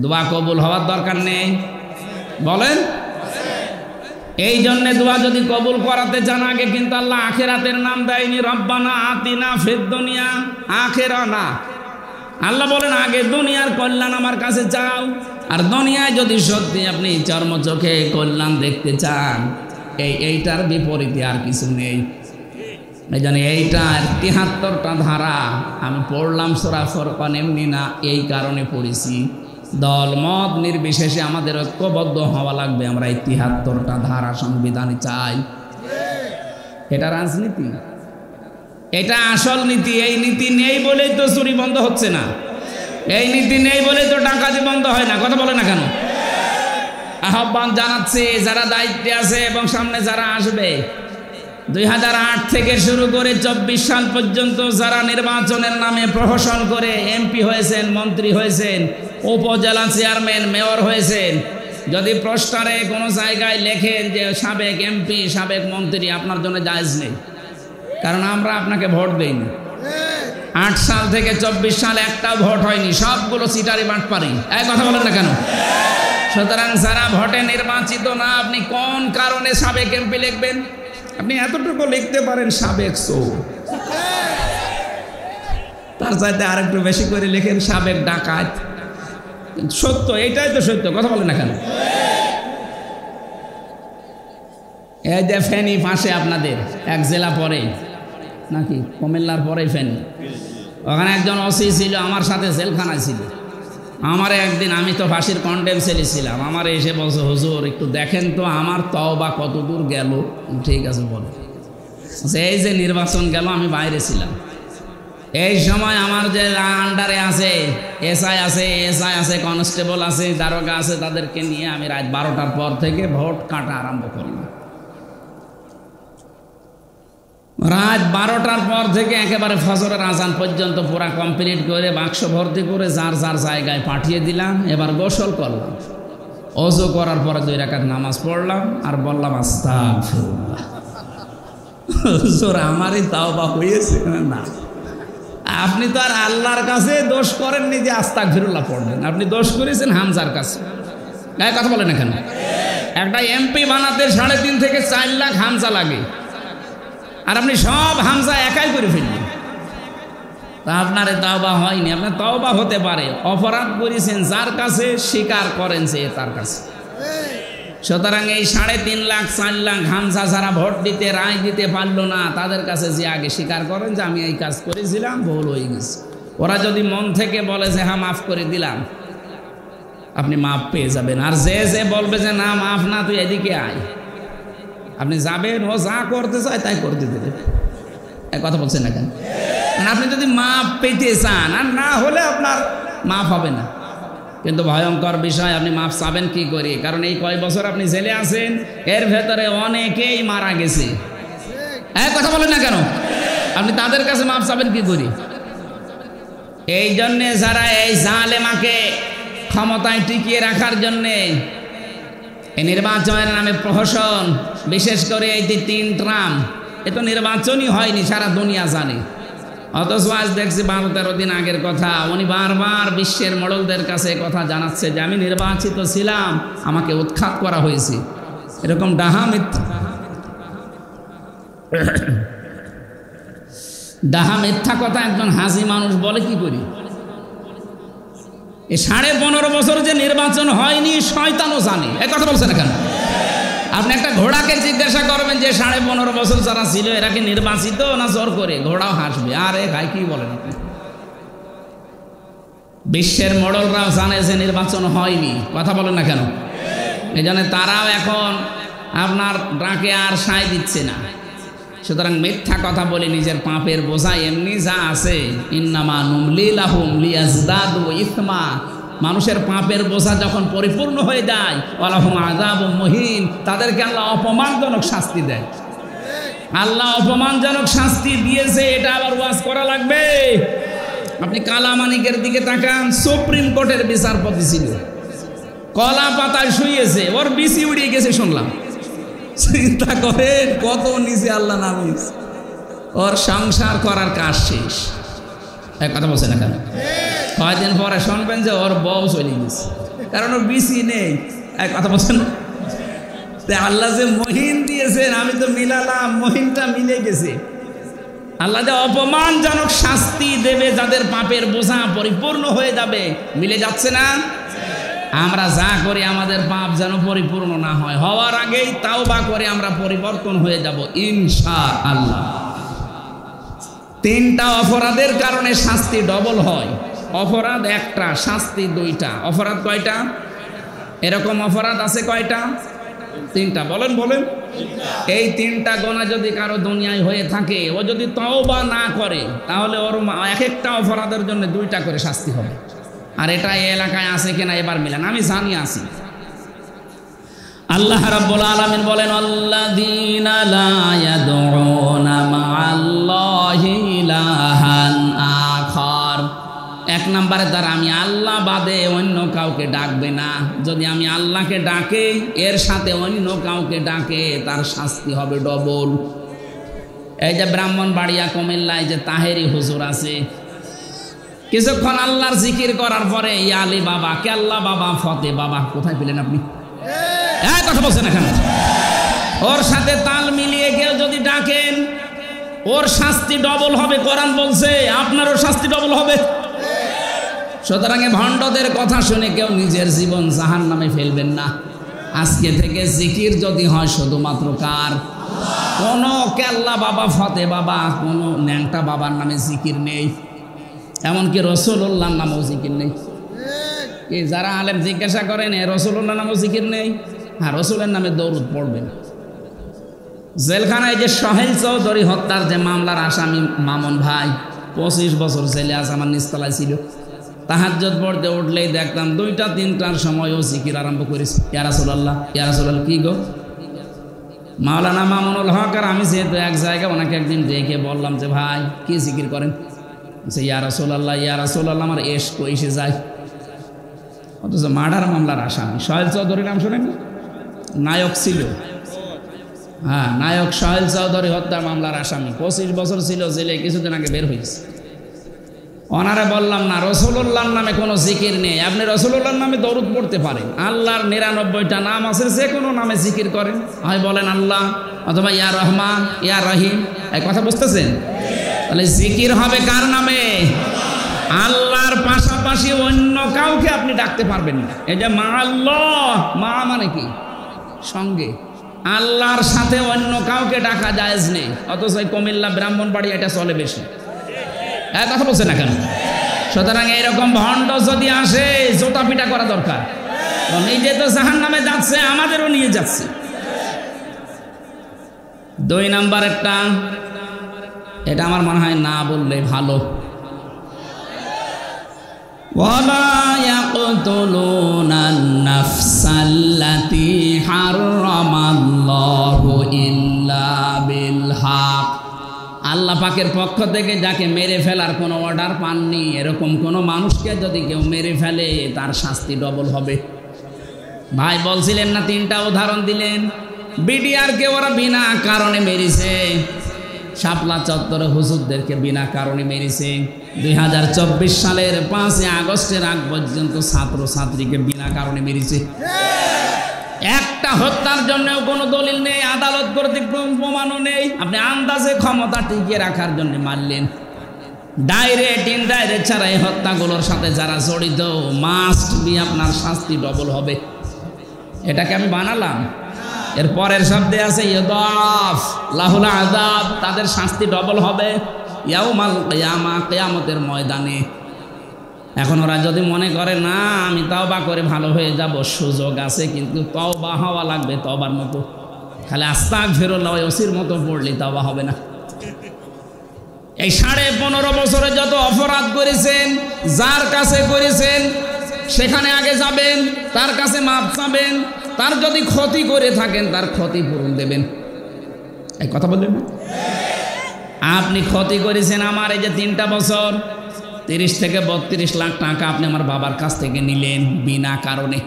দোয়া কবুল হওয়ার দরকার নেই, বলেন। এই জন্যে দোয়া যদি কবুল করাতে চান, আগে কিন্তু আল্লাহ আখিরাতের নাম দেয়নি। রব্বানা আতিনা ফিদ দুনিয়া, আখিরা না। আল্লাহ বলেন আগে দুনিয়ার কল্যাণ আমার কাছে চাও। আর দুনিয়ায় যদি সত্যি আপনি চর্ম চোখে কল্যাণ দেখতে চান, এইটার বিপরীতে আর কিছু নেই। এই জন্য এইটার ৭৩টা ধারা আমি পড়লাম সূরা ফুরকান, এমনি না, এই কারণে পড়েছি। দল মত নির্বিশেষে আমাদের ঐক্যবদ্ধ হওয়া লাগবে। আমরা এই ৭৩টা ধারা সংবিধানে চাই। এটা রাজনীতি, এটা আসল নীতি। এই নীতি নেই বলেই তো চুরি বন্ধ হচ্ছে না, এই নীতি নেই বলেই তো ডাকাতি বন্ধ হয় না। কথা বলে না কেন? আহ্বান জানাচ্ছি যারা দায়িত্বে আছে এবং সামনে যারা আসবে, ২০০৮ থেকে শুরু করে ২৪ সাল পর্যন্ত যারা নির্বাচনের নামে প্রহসন করে এমপি হয়েছেন, মন্ত্রী হয়েছেন, উপজেলা চেয়ারম্যান, মেয়র হয়েছেন, যদি পোস্টারে কোনো জায়গায় লেখেন যে সাবেক এমপি, সাবেক মন্ত্রী, আপনার জন্য জায়েজ নেই, কারণ আমরা আপনাকে ভোট দেইনি। ৮ সাল থেকে ২৪ সাল একটা ভোট হয়নি, সবগুলো সিটারি বাটপারি। এক কথা বলেন না কেন? সুতরাং যারা ভোটে নির্বাচিত না, আপনি কোন কারণে সাবেক এমপি লিখবেন? আপনি এতটুকু লিখতে পারেন সাবেক চোর, তার চাইতে আর একটু বেশি করে লিখেন সাবেক ডাকাত। সত্য, এটাই তো সত্য। কথা বলেন না কেন? এই যে ফেনী পাশে আপনাদের এক জেলা পরে নাকি কুমিল্লার পরেই ফেনী, ওখানে একজন ওসি ছিল, আমার সাথে জেলখানায় ছিল। আমার একদিন, আমি তো ফাঁসির কন্ডেম সেলে ছিলাম, আমার এসে বলছে হুজুর একটু দেখেন তো আমার তওবা কত দূর গেল। ঠিক আছে বলো। এই যে নির্বাচন গেল, আমি বাইরে ছিলাম, এই সময় আমার যে আন্ডারে আছে এসআই আছে কনস্টেবল আছে দারোগা আছে, তাদেরকে নিয়ে আমি রাত 12টার পর থেকে ভোট কাটা আরম্ভ করলাম। রাত 12টার পর থেকে একেবারে ফজরের আজান পর্যন্ত পুরা কমপ্লিট করে বাক্স ভর্তি করে যার যার জায়গায় পাঠিয়ে দিলাম। এবার গোসল করলাম, ওযু করার পরে 2 রাকাত নামাজ পড়লাম আর বললাম আস্তাগফিরুল্লাহ। হুজুর আমারই তাওবা হয়েছে না? আপনি তো আর আল্লাহর কাছে দোষ করেননি যে আস্তাগফিরুল্লাহ পড়বেন, আপনি দোষ করেছেন হামজার কাছে। গায়ে কথা বলেন এখানে। একটা এমপি বানাতে 3.5 থেকে 4 লাখ হামজা লাগে, আর আপনি সব হামজা একাই করে ফেললেন। তা আপনার তাওবা হয়নি। আপনার তাওবা হতে পারে, অপরাধ করেছেন যার কাছে, স্বীকার করেন সে তার কাছে। সুতরাং এই 3.5 লাখ 4 লাখ হামজা যারা ভোট দিতে রায় দিতে পারলো না, তাদের কাছে যে আগে স্বীকার করেন যে আমি এই কাজ করেছিলাম, ভুল হয়ে গেছে। ওরা যদি মন থেকে বলে যে হ্যাঁ মাফ করে দিলাম, আপনি মাফ পেয়ে যাবেন। আর যে যে বলবে যে না মাফ না, তুই এদিকে আয়, আপনি যাবেন, ও যা করতে চায় তাই করতে দেবে। কথা বলছেন না কেন? আপনি যদি মাপ পেতে চান, আর না হলে আপনার মাফ হবে না। কিন্তু ভয়ঙ্কর বিষয়, আপনি মাফ চাবেন কি করে? কারণ এই কয় বছর আপনি জেলে আছেন, এর ভেতরে অনেকেই মারা গেছে। কথা বলেন না কেন? আপনি তাদের কাছে মাফ চাবেন কি করে? এই জন্যে যারা এই জালেমাকে ক্ষমতায় টিকিয়ে রাখার জন্যে এই নির্বাচনের নামে প্রহসন, বিশেষ করে এই 3 ট্রাম, এ তো নির্বাচনই হয়নি, সারা দুনিয়া জানে। অথচ আজ দেখছি 12-13 দিন আগের কথা, উনি বারবার বিশ্বের মডলদের কাছে কথা জানাচ্ছে যে আমি নির্বাচিত ছিলাম, আমাকে উৎখাত করা হয়েছে। এরকম ডাহা মিথ্যা কথা একজন হাসি মানুষ বলে কি করি? এই 15.5 বছর যে নির্বাচন হয়নি, শয়তানও জানে। এই কথা বলছেন কেন? আপনি একটা ঘোড়াকে জিজ্ঞাসা করবেন যে 15.5 বছর যারা ছিল এরা কি নির্বাচিত না জোর করে, ঘোড়াও হাসবে। আরে ভাই কি বলেন আপনি? বিশ্বের মডেলরাও জানে যে নির্বাচন হয়নি। কথা বলেন না কেন? এই জন্য তারাও এখন আপনার ডাকে আর সায় দিচ্ছে না। সুতরাং মিথ্যা কথা বলে নিজের পাপের বোঝা এমনি যা আছে, ইন্নামা নুমলি লাহুম লিয়াজদাদু ইসমা, মানুষের পাপের বোঝা যখন পরিপূর্ণ হয়ে যায়, ওয়ালাহুম আযাবুম মুহিন, তাদেরকে আল্লাহ অপমানজনক শাস্তি দেয়। আল্লাহ অপমানজনক শাস্তি দিয়েছে, এটা আবার ওয়াজ করা লাগবে? আপনি কালামানিকের দিকে তাকান, সুপ্রিম কোর্টের বিচারপতি ছিল, কলা পাতায় শুয়েছে, ওর বিসি উড়িয়ে গেছে শুনলাম। চিন্তা করেন কত নিচে আল্লাহ নামিস, ওর সংসার করার কাজ শেষ। এক কথা বলছে না কেন? কয়েকদিন পরে শুনবেন যে ওর বউ চলে গেছে, কারণ ওর বিসি নেই। এক কথা বলছেন না? আল্লাহ যে মহিন দিয়েছেন, আমি তো মিলালাম, মহিনটা মিলে গেছে। আল্লাহ যে অপমানজনক শাস্তি দেবে যাদের পাপের বোঝা পরিপূর্ণ হয়ে যাবে, মিলে যাচ্ছে না? আমরা যা করি আমাদের পাপ যেন পরিপূর্ণ না হয়, হওয়ার আগেই তাওবা করে আমরা পরিবর্তন হয়ে যাব ইনশাআল্লাহ। 3টা অপরাধের কারণে শাস্তি ডবল হয়। অপরাধ একটা, শাস্তি 2টা। অপরাধ কয়টা? এরকম অপরাধ আছে কয়টা? 3টা। বলেন বলেন। এই 3টা গোনা যদি কারো দুনিয়ায় হয়ে থাকে, ও যদি তওবা না করে, তাহলে ওর এক একটা অপরাধের জন্য 2টা করে শাস্তি হবে। আর এটা এই এলাকায় আছে কিনা এবার মিলেন, আমি জানি আছি। আল্লাহ রাব্বুল আলামিন বলেন, আল্লাযীনা লা ইয়াদউনা মা'আল্লাহি ইলাহান আখার। 1 নম্বরে তারা আমি আল্লাহ বাদে অন্য কাউকে ডাকবে না। যদি আমি আল্লাহকে ডাকে, এর সাথে অন্য কাউকে ডাকে, তার শাস্তি হবে ডবল। এই যে ব্রাহ্মণবাড়িয়া কুমিল্লায় যে তাহেরি হুজুর আছে, কিছুক্ষণ আল্লাহর জিকির করার পরে ইয়ালি বাবা, কেল্লা বাবা, ফতে বাবা, কোথায় পেলেন আপনি? কথা বলছেন এখানে। ওর সাথে তাল মিলিয়ে কেউ যদি ডাকেন, ওর শাস্তি ডবল হবে। কোরআন বলছে আপনারও শাস্তি ডবল হবে। সুতরাং ভণ্ডদের কথা শুনে কেউ নিজের জীবন জাহান্নামে ফেলবেন না। আজকে থেকে জিকির যদি হয় শুধুমাত্র কার? কোন কেল্লা বাবা, ফতে বাবা, কোন ন্যাংটা বাবার নামে জিকির নেই, এমনকি রসুল্লাহর নামেও জিকির নেই। এই যারা আলেম জিজ্ঞাসা করেন রসুল্লাহর নামেও জিকির নেই, হ্যাঁ রসুলের নামে দরুদ পড়বেন। জেলখানায় যে সোহেল চৌধুরী হত্যার যে মামলার আসামি মামুন ভাই 25 বছর জেলে আছে, আমার নিচতলায় ছিল। তাহাজ্জুদ পড়তে উঠলেই দেখতাম 2টা-3টার সময়ও জিকির আরম্ভ করেছি, ইয়া রাসূলুল্লাহ, ইয়া রাসূলুল্লাহ। কি গো মাওলানা মামুনুল হক আর আমি যেহেতু এক জায়গায়, ওনাকে একদিন ডেকে বললাম যে ভাই কি জিকির করেন? যে ইয়া রাসূলুল্লাহ, ইয়া রাসূলুল্লাহ, আমার এশক এসে যায়। অথচ মার্ডার মামলার আসামি সোহেল চৌধুরী নাম শোনেন? নায়ক ছিল, হ্যাঁ নায়ক সোহেল চৌধুরী হত্যা মামলার আসামি, 25 বছর ছিল জেলে, কিছুদিন আগে বের হয়েছে। ওনারে বললাম না, রসুলুল্লাহর নামে কোনো জিকির নেই, আপনি রসুলুল্লাহর নামে দরুদ পড়তে পারেন। আল্লাহর 99টা নাম আছে, যে কোনো নামে জিকির করেন, হয় বলেন আল্লাহ অথবা ইয়া রহমান, ইয়া রহিম। এই কথা বুঝতেছেন? তাহলে জিকির হবে কার নামে? আল্লাহর পাশাপাশি অন্য কাউকে আপনি ডাকতে পারবেন না। এই যে মা আল্লাহ, মা মানে কি? সঙ্গে। আল্লাহর সাথে অন্য কাউকে ডাকা জায়েজ নেই, অথচ কুমিল্লা ব্রাহ্মণবাড়ি এটা চলে বেশি। কথা বলছে না কেন? সুতরাং এইরকম ভণ্ড যদি আসে জোতা পিটা করা দরকার। নিজে তো জাহান্নামে যাচ্ছে, আমাদেরও নিয়ে যাচ্ছে। 2 নাম্বার একটা, এটা আমার মনে হয় না বললে ভালো। ওয়ালা ইয়াকতুলুনান নাফসাল্লাতী হারামাল্লাহু ইল্লা বিল হক। আল্লাহ পাকের পক্ষ থেকে যাকে মেরে ফেলার কোনো অর্ডার পাননি, এরকম কোনো মানুষকে যদি কেউ মেরে ফেলে তার শাস্তি ডবল হবে। ভাই বলছিলেন না, 3টা উদাহরণ দিলেন। বিডিআরকে ওরা বিনা কারণে মেরেছে, শাপলা চত্বরে হুজুরদেরকে বিনা কারণে মেরেছে। 2024 সালের 5 আগস্টের আগ পর্যন্ত ছাত্র ছাত্রীকে বিনা কারণে মেরেছে। একটা হত্যার জন্যও কোনো দলিল নেই, আদালত কর্তৃক প্রমাণও নেই, আপনি আন্দাজে ক্ষমতা টিকিয়ে রাখার জন্য মারলেন। ডাইরেক্ট ইনডাইরেক্ট ছাড়া এই হত্যাগুলোর সাথে যারা জড়িত, মাস্ট বি আপনার শাস্তি ডবল হবে। এটাকে আমি বানালাম। এর পরের শব্দে আছে ইয়দাফ লাহুল আযাব, তাদের শাস্তি ডবল হবে ইয়াউমাল কিয়ামা, কিয়ামতের ময়দানে। এখন ওরা যদি মনে করে না আমি তওবা করে ভালো হয়ে যাব, সুযোগ আছে, কিন্তু তওবা হওয়া লাগবে তওবার মতো। খালি আস্তাগফিরুল্লাহ ওসির মতো পড়লে তওবা হবে না। এই 15.5 বছরে যত অপরাধ করেছেন, যার কাছে করেছেন সেখানে আগে যাবেন, তার কাছে মাপ চাবেন, তার যদি ক্ষতি করে থাকেন তার ক্ষতিপূরণ দেবেন। এই কথা বললেন না? আপনি ক্ষতি করেছেন আমার, এই যে 3টা বছর 30 থেকে 32 লাখ টাকা আপনি আমার বাবার কাছ থেকে নিলেন বিনা কারণে।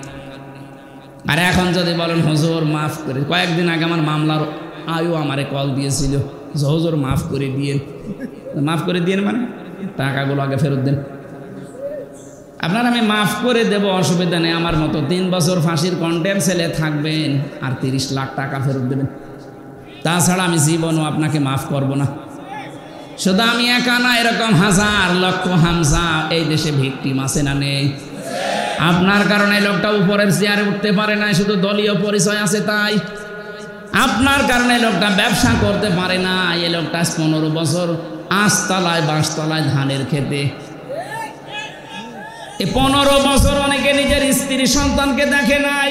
আর এখন যদি বলেন হুজুর মাফ করে, কয়েকদিন আগে আমার মামলার আয়ু আমারে কল দিয়েছিল, হুজুর মাফ করে দিয়েন। মাফ করে দিয়েন মানে টাকাগুলো আগে ফেরত দেন। আপনার আমি মাফ করে দেব, অসুবিধা নেই, আমার মতো 3 বছর ফাঁসির কন্টেম্প সেলে থাকবেন আর 30 লাখ টাকা ফেরত দেবেন। তাছাড়া আমি জীবনও আপনাকে মাফ করব না। শুধু আমি একা না, এরকম হাজার লক্ষ হামজা এই দেশে ভিকটিম আছে না নেই? আপনার কারণে লোকটা উপরের চেয়ারে উঠতে পারে না, শুধু দলীয় পরিচয় আছে তাই। আপনার কারণে লোকটা ব্যবসা করতে পারে না, এই লোকটা 15 বছর আঁশতলায় বাঁশতলায় ধানের খেতে। এই 15 বছর অনেকে নিজের স্ত্রী সন্তানকে দেখে নাই।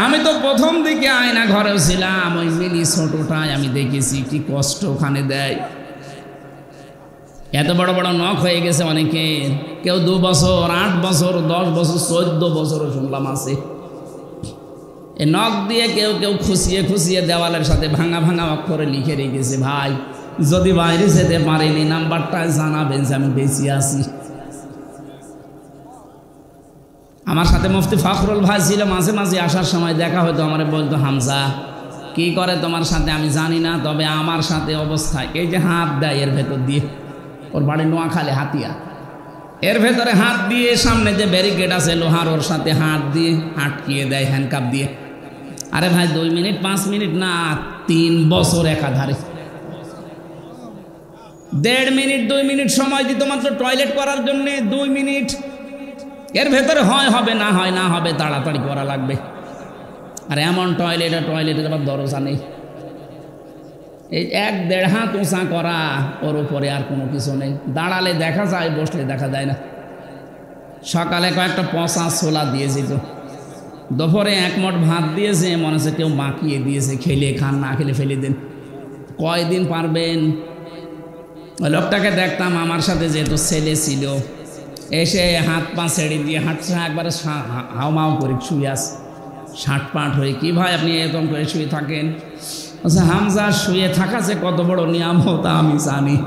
আমি তো প্রথম দিকে আয়না ঘরেও ছিলাম, ওই মিনি ছোটটায় আমি দেখেছি কি কষ্ট ওখানে দেয়। এত বড় বড় নখ হয়ে গেছে অনেকে, কেউ 2 বছর 8 বছর 10 বছর 14 বছরও শুনলাম আছে। এই নখ দিয়ে কেউ কেউ খুশিয়ে খুশিয়ে দেওয়ালের সাথে ভাঙা ভাঙা অক্ষরে লিখে রেখেছে, ভাই যদি বাইরে যেতে পারিনি নাম্বারটা জানাবেন যে আমি বেঁচে আছি। আমার সাথে মুফতি ফখরুল ভাই ছিল, মাঝে মাঝে আসার সময় দেখা হতো, আমার বলতো হামজা কি করে তোমার সাথে আমি জানি না, তবে আমার সাথে অবস্থায় এই যে হাত দেয় এর ভেতর দিয়ে, ওর বাড়ি নোয়াখালী হাতিয়া, এর ভেতরে হাত দিয়ে সামনে যে ব্যারিকেড আছে লোহার, ওর সাথে হাত দিয়ে আটকিয়ে দেয় হ্যান্ডকাপ দিয়ে। আরে ভাই 2 মিনিট 5 মিনিট না, 3 বছর একাধারে। 1.5 মিনিট 2 মিনিট সময় দিত মাত্র টয়লেট করার জন্য, 2 মিনিট। এর ভেতরে হয় হবে, না হয় না হবে, তাড়াতাড়ি করা লাগবে। আর এমন টয়লেটের আবার দরজা নেই, এই 1-1.5 হাত উঁচা করা, ওর উপরে আর কোনো কিছু নেই। দাঁড়ালে দেখা যায়, বসলে দেখা যায় না। সকালে কয়েকটা পচা ছোলা দিয়েছি, তো দুপুরে 1 মুঠ ভাত দিয়েছে, মনে হচ্ছে কেউ মাখিয়ে দিয়েছে, খেলে খান, না খেলে ফেলে দেন। কয়দিন পারবেন? ওই লোকটাকে দেখতাম, আমার সাথে যেহেতু ছেলে ছিল, এসে হাত পা ছেড়ে দিয়ে হাঁটছে, একবারে হাওমাও করে শুয়ে আস, 60 হয়ে। কি ভাই আপনি এরকম করে শুয়ে থাকেন? আচ্ছা, হামজা শুয়ে থাকা যে কত বড় নিয়ামত আমি জানি।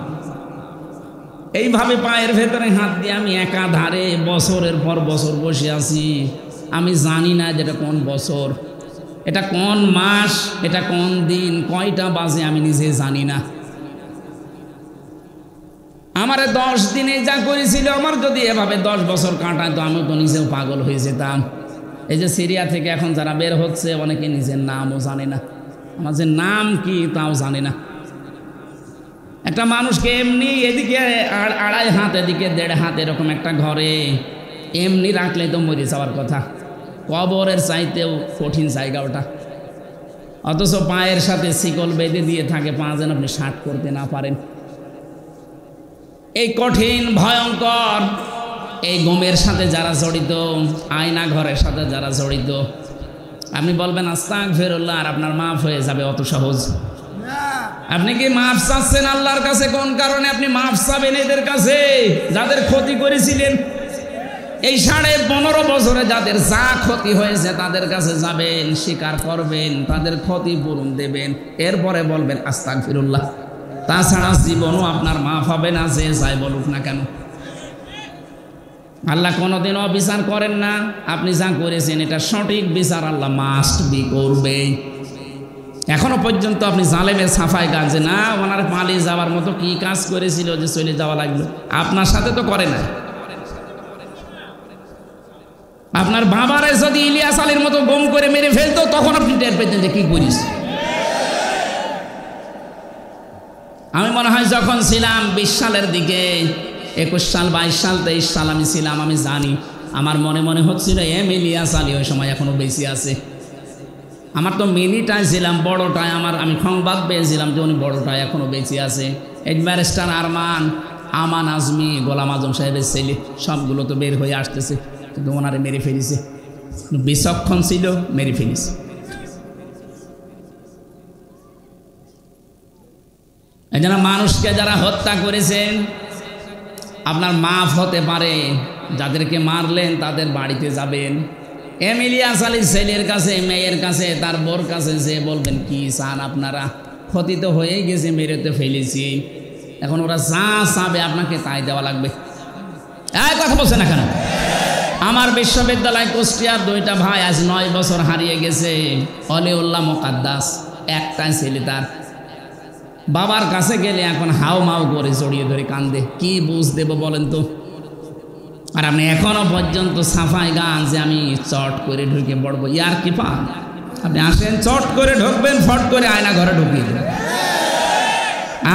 এইভাবে পায়ের ভেতরে হাত দিয়ে আমি একাধারে বছরের পর বছর বসে আছি। আমি জানি না যেটা কোন বছর, এটা কোন মাস, এটা কোন দিন, কয়টা বাজে আমি নিজে জানি না। আমারে 10 দিনে যা করেছিল, আমার যদি এভাবে 10 বছর কাটায় তো আমি তো নিজেও পাগল হয়ে যেতাম। এই যে সিরিয়া থেকে এখন যারা বের হচ্ছে, অনেকে নিজের নামও জানে না, আমার যে নাম কি তাও জানে না। একটা মানুষকে এমনি এদিকে 2.5 হাত, এদিকে 1.5 হাত, এরকম একটা ঘরে এমনি রাখলে তো মরে যাওয়ার কথা, কবরের চাইতেও কঠিন জায়গা ওটা। অথচ পায়ের সাথে শিকল বেঁধে দিয়ে থাকে, পা যেন আপনি শার্ট করতে না পারেন। এই কঠিন ভয়ঙ্কর এই ঘুমের সাথে যারা জড়িত, আয়না ঘরের সাথে যারা জড়িত, আপনি বলবেন আস্তাগফিরুল্লাহ, আর আপনার মাফ হয়ে যাবে অত সহজ? আপনি কি মাফ চাচ্ছেন আল্লাহর কাছে? কোন কারণে আপনি মাফ চাবেন? এদের কাছে যাদের ক্ষতি করেছিলেন, এই 15.5 বছরে যাদের যা ক্ষতি হয়েছে তাদের কাছে যাবেন, স্বীকার করবেন, তাদের ক্ষতি পূরণ দেবেন, এরপরে বলবেন আস্তাগফিরুল্লাহ। তাছাড়া জীবনও আপনার মাফ হবে না, যে যাই বলুক না কেন। আল্লাহ কোনোদিন অবিচার করেন না। আপনি যা করেছেন এটা সঠিক বিচার আল্লাহ মাস্ট বি করবে। এখনো পর্যন্ত আপনি জালেমের সাফাই কাজে না, ওনার পালিয়ে যাওয়ার মতো কি কাজ করেছিল যে চলে যাওয়া লাগলো? আপনার সাথে তো করে না। আপনার বাবারে যদি ইলিয়াস আলীর মতো গম করে মেরে ফেলতো, তখন আপনি টের পেতেন যে কি করিস। আমি মনে হয় যখন ছিলাম 20 সালের দিকে, 21 সাল, 22 সাল, 23 সাল আমি ছিলাম, আমি জানি, আমার মনে হচ্ছিল ইলিয়াস আলী ওই সময় এখনো বেঁচে আছে। আমার তো মিনিটায় ছিলাম, বড়টায় আমি সংবাদ পেয়েছিলাম যে উনি বড়টায় এখনো বেঁচে আছে। এই ব্যারিস্টার আমান আজমি, গোলাম আজম সাহেবের ছেলে, সবগুলো তো বের হয়ে আসতেছে, কিন্তু ওনারে মেরে ফেলেছে। বিচক্ষণ ছিল, মেরে ফেলেছে। এই জন্য মানুষকে যারা হত্যা করেছেন, আপনার মাফ হতে পারে। যাদেরকে মারলেন তাদের বাড়িতে যাবেন, ইলিয়াস আলীর ছেলের কাছে, মেয়ের কাছে, তার বোর কাছে যে বলবেন কি চান আপনারা? ক্ষতি তো হয়েই গেছে, মেরে তো ফেলেছি, এখন ওরা যা চাবে আপনাকে তাই দেওয়া লাগবে। এই কথা বলছে না কেন? আমার বিশ্ববিদ্যালয় কুষ্টিয়ার 2টা ভাই আজ 9 বছর হারিয়ে গেছে। অলিউল্লাহ মুকাদ্দাস, একটাই ছেলে, তার বাবার কাছে গেলে এখন হাও মাও করে জড়িয়ে ধরে কান্দে। কি বুঝ দেব বলেন তো? আর আপনি এখনো পর্যন্ত সাফাই গান যে আমি চট করে ঢুকে পড়বো, ইয়ার কি পান? আপনি আসেন, চট করে ঢুকবেন, ফট করে আয়না ঘরে ঢুকিয়ে দেবেন।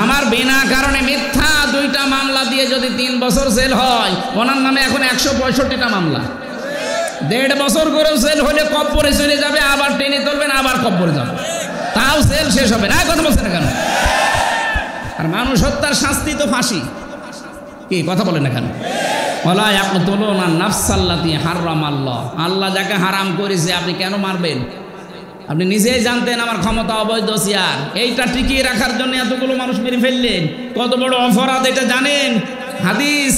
আমার বিনা কারণে মিথ্যা 2টা মামলা দিয়ে যদি 3 বছর জেল হয়, ওনার নামে এখন 165টা মামলা। 1.5 বছর করেও জেল হলে কব্বরে চলে যাবে, আবার টেনে তুলবেন, আবার কব্বরে যাবে, তাও জেল শেষ হবে না। কথা বলছে না কেন? আর মানুষ হত্যার শাস্তি তো ফাঁসি। কি কথা বলে না কেন? ওয়ালা ইয়াকতুলুনা নাফসাল্লাতী হারামাল্লাহ, আল্লাহ যাকে হারাম করেছে আপনি কেন মারবেন? আপনি নিজেই জানতেন আমার ক্ষমতা অবৈধ চেয়ার, এইটা টিকিয়ে রাখার জন্য এতগুলো মানুষ মেরে ফেললেন। কত বড় অপরাধ এটা জানেন? হাদিস,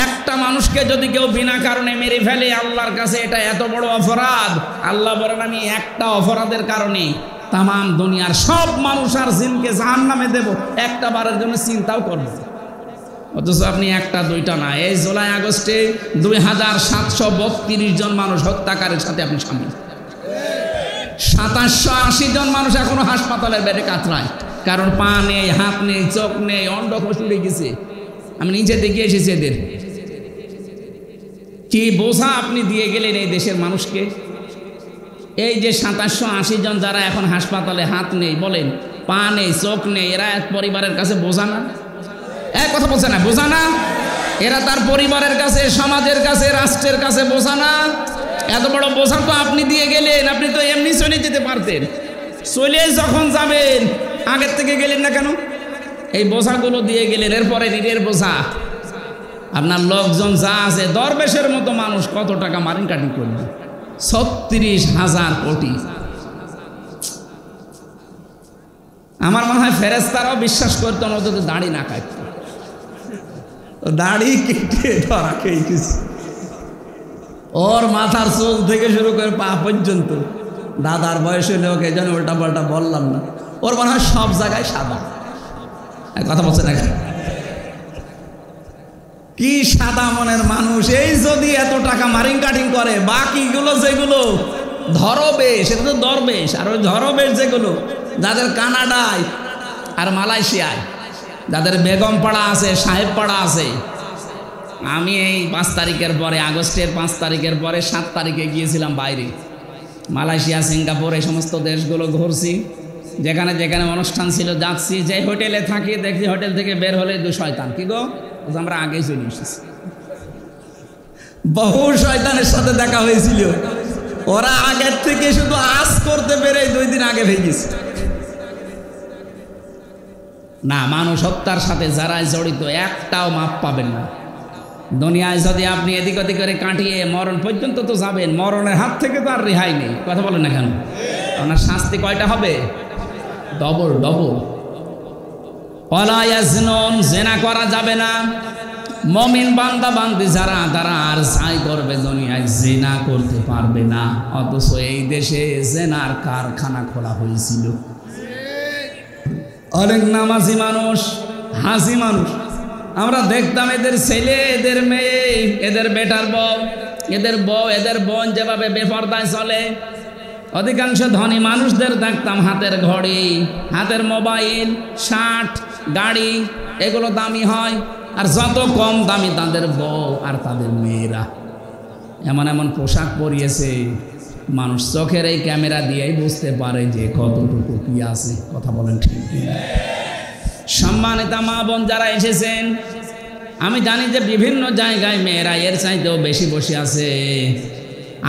একটা মানুষকে যদি কেউ বিনা কারণে মেরে ফেলে আল্লাহর কাছে এটা এত বড় অপরাধ। আল্লাহ বলেন আমি একটা অপরাধের কারণে তাম দুনিয়ার সব মানুষ আর জিনকে জাহান্নামে দেব, একটা বারের জন্য চিন্তাও করবো। অথচ আপনি 1টা 2টা না, এই জুলাই আগস্টে 2732 জন মানুষ হত্যাকারীর সাথে আপনি সামিল। 2780 জন মানুষ এখনো হাসপাতালের বেডে কাতরায়, কারণ পা নেই, হাত নেই, চোখ নেই, অন্ডকোষ উড়ে গেছে। আমি নিজে দেখে এসেছি এদের। কি বোঝা আপনি দিয়ে গেলেন এই দেশের মানুষকে। এই যে 2780 জন যারা এখন হাসপাতালে, হাত নেই বলেন, পা নেই, চোখ নেই, এরা এক পরিবারের কাছে বোঝা না? এক কথা বলছে না, বোঝা না? এরা তার পরিবারের কাছে, সমাজের কাছে, রাষ্ট্রের কাছে বোঝা না? এত বড় বোঝা তো আপনি দিয়ে গেলেন, আপনি তো এমনি চলে যেতে পারতেন। চলে যখন যাবেন আগের থেকে গেলেন না কেন? এই বোঝাগুলো দিয়ে গেলেন, এরপরে নিজের বোঝা। আপনার লোকজন যা আছে দরবেশের মতো মানুষ কত টাকা মারিন কাটি করবে? 36,000 কোটি। আমার মনে হয় ফেরেশতারাও বিশ্বাস করতো না যদি দাড়ি না কাটতো। দাড়ি কেটে ধরা খেয়ে গেছে। ওর মাথার চুল থেকে শুরু করে পা পর্যন্ত, দাদার বয়স হলে ওকে যেন উল্টা পাল্টা বললাম না, ওর মনে হয় সব জায়গায় সাদা। কথা বলছে না কি সাদা মনের মানুষ। এই যদি এত টাকা মারিং কাটিং করে, বাকিগুলো যেগুলো ধরবেশ, সেটা তো দরবেশ। আর ওই ধরবেশ যেগুলো যাদের কানাডায় আর মালয়েশিয়ায়, যাদের বেগম পাড়া আছে, সাহেব পাড়া আছে। আমি এই 5 তারিখের পরে, আগস্টের 5 তারিখের পরে 7 তারিখে গিয়েছিলাম বাইরে, মালয়েশিয়া, সিঙ্গাপুর, এই সমস্ত দেশগুলো ঘুরছি। যেখানে যেখানে অনুষ্ঠান ছিল যাচ্ছি, যে হোটেলে থাকি দেখছি হোটেল থেকে বের হলে 2 শয়তান। কি গো, আমরা আগেই চলে এসেছি। বহু শয়তানের সাথে দেখা হয়েছিল। ওরা আগের থেকে শুধু আজ করতে পেরে 2 দিন আগে ভেঙেছে। না, মানুষ হত্যার সাথে যারা জড়িত একটাও মাপ পাবেন না দুনিয়ায়। যদি আপনি এদিক ওদিক করে কাটিয়ে মরণ পর্যন্ত তো যাবেন, মরণের হাত থেকে তো আর রেহাই নেই। কথা বলেন না কেন? আপনার শাস্তি কয়টা হবে? Double double. ওয়ালা ইয়াজনুন, জিনা করা যাবে না। মুমিন বান্দা বান্দি যারা, তারা আর যাই করবে দুনিয়ায় জিনা করতে পারবে না। অথচ এই দেশে জিনার কারখানা খোলা হয়েছিল। অনেক নামাজি মানুষ, হাসি মানুষ, আমরা দেখতাম এদের ছেলে, এদের মেয়ে, এদের বেটার বউ, এদের বউ, এদের বোন যেভাবে বেপরদায় চলে। অধিকাংশ ধনী মানুষদের দেখতাম হাতের ঘড়ি, হাতের মোবাইল, শার্ট, গাড়ি, এগুলো দামি হয়। আর যত কম দামি তাদের বউ আর তাদের মেয়েরা। এমন এমন পোশাক পরিয়েছে, মানুষ চোখের এই ক্যামেরা দিয়েই বুঝতে পারে যে কতটুকু কি আছে। কথা বলেন ঠিক? সম্মানিত মা বোন যারা এসেছেন, আমি জানি যে বিভিন্ন জায়গায় মেয়েরা এর চাইতেও বেশি বসে আছে।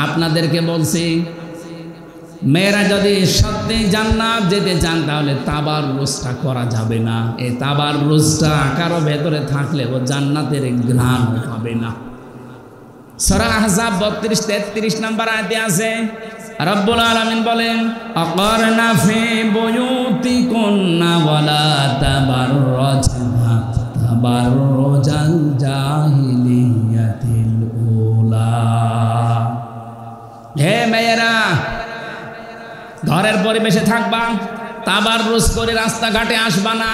আপনাদেরকে বলছি, মেয়েরা যদি সত্যি জান্নাত যেতে চান তাহলে তাবাররুজটা করা যাবে না। এই তাবাররুজটা কারো ভেতরে থাকলে ও জান্নাতের ঘ্রাণ পাবে না। সূরা আহজাব 32-33 নম্বর আয়াতে আছে, রব্বুল আলামিন বলেন, আকারনা ফি বুয়ুতিকুন্না ওয়ালা তাবাররাজনা তাবাররুজাল জাহিলিয়াতিল উলা। হে মেয়েরা, ঘরের পরিবেশে থাকবা, তাবাররুজ করে রাস্তাঘাটে আসবা না।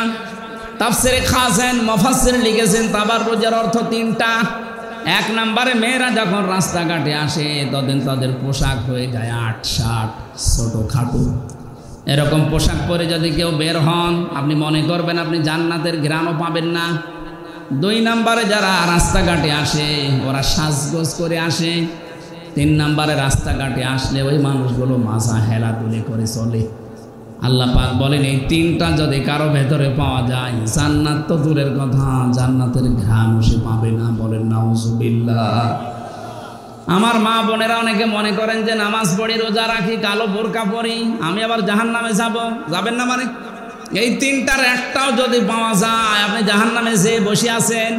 তাফসিরে খাসেন মুফাসসির লিখেছেন তাবাররুজের অর্থ 3টা। 1 নম্বরে মেয়েরা যখন রাস্তাঘাটে আসে তখন তাদের পোশাক হয়ে যায় 8-60 ছোটোখাটো। এরকম পোশাক পরে যদি কেউ বের হন, আপনি মনে করবেন আপনি জান্নাতের ঘ্রাণও পাবেন না। 2 নম্বরে যারা রাস্তাঘাটে আসে ওরা সাজগোজ করে আসে। 3 নম্বরে রাস্তাঘাটে আসলে ওই মানুষগুলো মাজা হেলাদুলি করে চলে। আল্লাহ পাক বলেন, এই 3টা যদি কারো ভেতরে পাওয়া যায়, জান্নাত তো দূরের কথা, জান্নাতের ঘ্রাণও সে পাবে না। বলেন নাউজুবিল্লাহ। আমার মা বোনেরা অনেকে মনে করেন যে নামাজ পড়ি, রোজা রাখি, কালো বোরকা পরি, আমি আবার জাহান্নামে যাব। যাবেন না মানে? এই 3টার একটাও যদি পাওয়া যায়, আপনি জাহান্নামে যেয়ে বসে আছেন।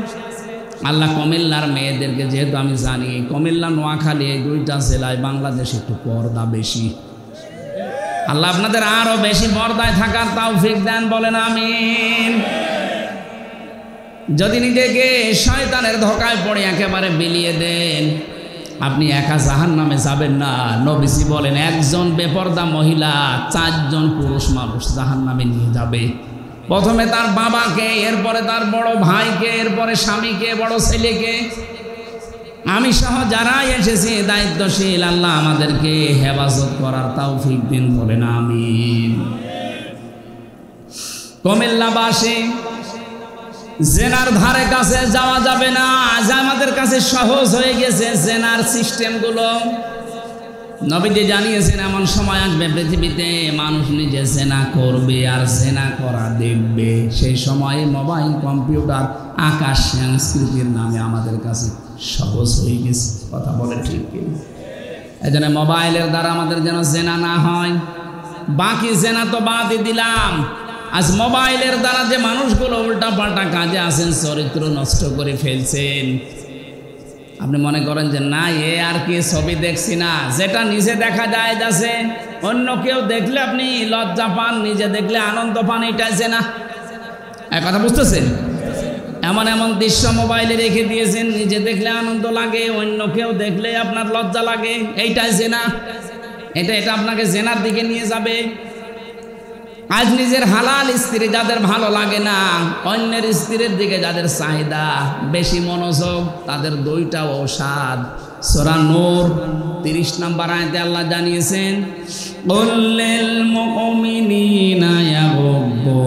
আল্লাহ কুমিল্লার মেয়েদেরকে, যেহেতু আমি জানি কুমিল্লা, নোয়াখালী, এই 2টা জেলায় বাংলাদেশে একটু পর্দা বেশি। আল্লাহ আপনাদের আরো বেশি পর্দায় থাকার তৌফিক দেন। বলেন আমিন। যদি নিজেকে শয়তানের ধোঁকায় পড়ে একেবারে বিলিয়ে দেন, আপনি একা জাহান্নামে যাবেন না। নবীজি বলেন, একজন বেপরদা মহিলা 4 জন পুরুষ মানুষ জাহান্নামে নিয়ে যাবে। প্রথমে তার বাবাকে, এরপরে তার বড় ভাইকে, এরপরে স্বামীকে, বড় ছেলেকে। আমি সহ যারা এসেছি দায়িত্বশীল, আল্লাহ আমাদেরকে হেফাজত করার তৌফিক দিন। বলেন আমিন। কুমিল্লাবাসী, জেনার ধারে কাছে যাওয়া যাবে না। আজ আমাদের কাছে সহজ হয়ে গেছে জেনার সিস্টেমগুলো। নবীজি জানিয়েছেন এমন সময় আসবে পৃথিবীতে মানুষ নিজে জেনা করবে আর জেনা করা দেখবে। সেই সময়ে মোবাইল, কম্পিউটার, আকাশ সংস্কৃতির নামে আমাদের কাছে সহজ হয়ে গেছে। কথা বলে ঠিক কি? এজন্য মোবাইলের দ্বারা আমাদের যেন জেনা না হয়। বাকি জেনা তো বাদই দিলাম, আজ মোবাইলের দ্বারা যে মানুষগুলো উল্টাপাল্টা কাজে আছেন, চরিত্র নষ্ট করে ফেলছেন। আপনি মনে করেন যে না, এ আর কি ছবি দেখছি না, যেটা নিজে দেখা যায় যাচ্ছে, অন্য কেউ দেখলে আপনি লজ্জা পান, নিজে দেখলে আনন্দ পান, এটাই জেনা। এক কথা বুঝতেছেন? এমন এমন দৃশ্য মোবাইলে রেখে দিয়েছেন, নিজে দেখলে আনন্দ লাগে, অন্য কেউ দেখলে আপনার লজ্জা লাগে, এইটাই জেনা। এটা আপনাকে জেনার দিকে নিয়ে যাবে। আজ নিজের হালাল স্ত্রী যাদের ভালো লাগে না, অন্যের স্ত্রীর দিকে যাদের চাহিদা বেশি, মনোযোগ, তাদের দুইটা অসাদ। সূরা নূর 30 নম্বর আয়াতে আল্লাহ জানিয়েছেন, কুল্লিল মুমিনিনা ইয়াগুদ্দু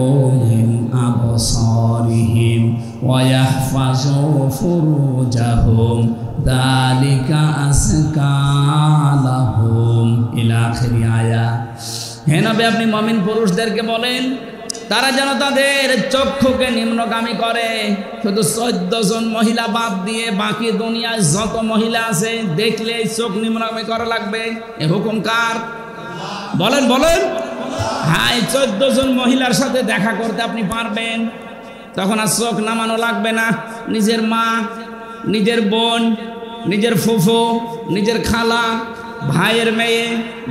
মিন আবসারিহিম ওয়া ইয়াহফাযু ফুরুজাহুম যালিকা আযকা লাহুম, ইলা আখিরি আয়াত। হে নবী, আপনি মুমিন পুরুষদেরকে বলেন তারা যেন তাদের চক্ষুকে নিম্নগামী করে। শুধু 14 জন মহিলা বাদ দিয়ে বাকি দুনিয়ায় যত মহিলা আছে দেখলে চোখ নিম্নগামী করা লাগবে। এ হুকুম কার? বলেন বলেন। হ্যাঁ, 14 জন মহিলার সাথে দেখা করতে আপনি পারবেন, তখন আর চোখ নামানো লাগবে না। নিজের মা, নিজের বোন, নিজের ফুফু, নিজের খালা, ভাইয়ের মেয়ে,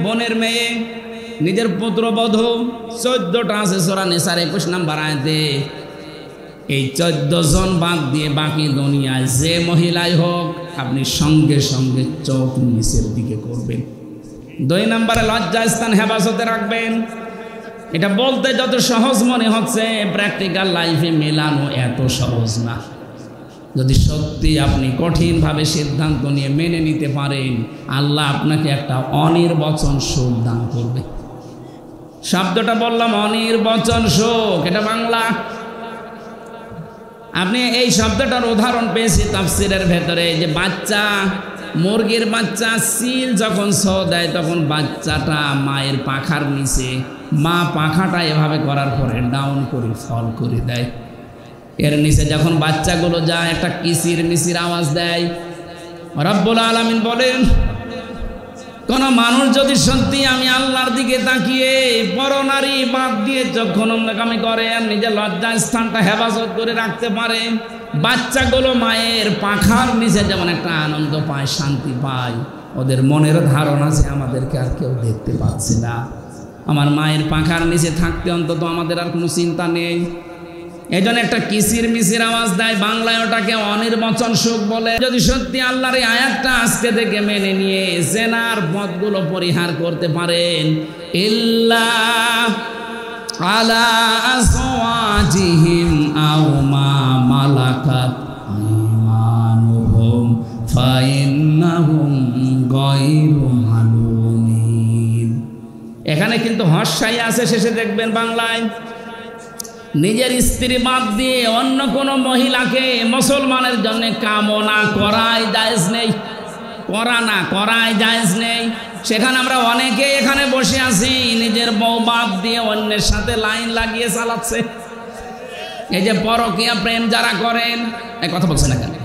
বোনের মেয়ে, নিজের পুত্রবধূ, 14টা আছে সূরা নিসার 21 নম্বর আয়াতে। এই 14 জন বাদ দিয়ে বাকি দুনিয়ায় যে মহিলাই হোক আপনি সঙ্গে সঙ্গে চোখ নিচের দিকে করবেন। 2 নম্বরে লজ্জাস্থান হেফাজতে রাখবেন। এটা বলতে যত সহজ মনে হচ্ছে, প্র্যাকটিক্যাল লাইফে মেলানো এত সহজ না। যদি সত্যি আপনি কঠিনভাবে সিদ্ধান্ত নিয়ে মেনে নিতে পারেন, আল্লাহ আপনাকে একটা অনির্বচন সুখ দান করবে। শব্দটা বললাম অনির্বচন সুখ, এটা বাংলা। আপনি এই শব্দটার উদাহরণ পেয়েছি তাফসীরের ভেতরে, যে বাচ্চা, মুরগির বাচ্চা সিল যখন ছো দেয় তখন বাচ্চাটা মায়ের পাখার নিচে, মা পাখাটা এভাবে করার পরে ডাউন করে ফল করে দেয়। এর নিচে যখন বাচ্চাগুলো যায় একটা কিচির মিচির আওয়াজ দেয়। রব্বুল আলামিন বলেন, কোন মানুষ যদি সত্যি আমি আল্লাহর দিকে তাকিয়ে পরনারী বাদ দিয়ে চক্ষু নিম্নগামী করে আর নিজের লজ্জা স্থানটা হেফাজত করে রাখতে পারে, বাচ্চাগুলো মায়ের পাখার নিচে যেমন একটা আনন্দ পায়, শান্তি পায়, ওদের মনের ধারণা যে আমাদেরকে আর কেউ দেখতে পাচ্ছে না, আমার মায়ের পাখার নিচে থাকতে অন্তত আমাদের আর কোনো চিন্তা নেই। এই জন্য একটা কিচির মিচির আওয়াজ দেয়, বাংলায় ওটাকে অনির্বচন সুখ বলে। যদি সত্যি আল্লাহর এই আয়াতটা আজকে থেকে মেনে নিয়ে জেনার পথগুলো পরিহার করতে পারেন, ইল্লা আলা আজওয়াজিহিম আও মা মালাকাত আইমানুহুম ফাইন্নাহুম গায়রু মালুমিন। এখানে কিন্তু হর্ষাই আছে শেষে, দেখবেন বাংলায়। নিজের স্ত্রী বাদ দিয়ে অন্য কোনো মহিলাকে মুসলমানের জন্য কামনা করাই জায়েজ নেই, করাই জায়েজ নেই। সেখানে আমরা অনেকে এখানে বসে আছি, নিজের বউ বাদ দিয়ে অন্যের সাথে লাইন লাগিয়ে চালাচ্ছে। এই যে পরকীয়া প্রেম যারা করেন, এই কথা বলছেন এখানে,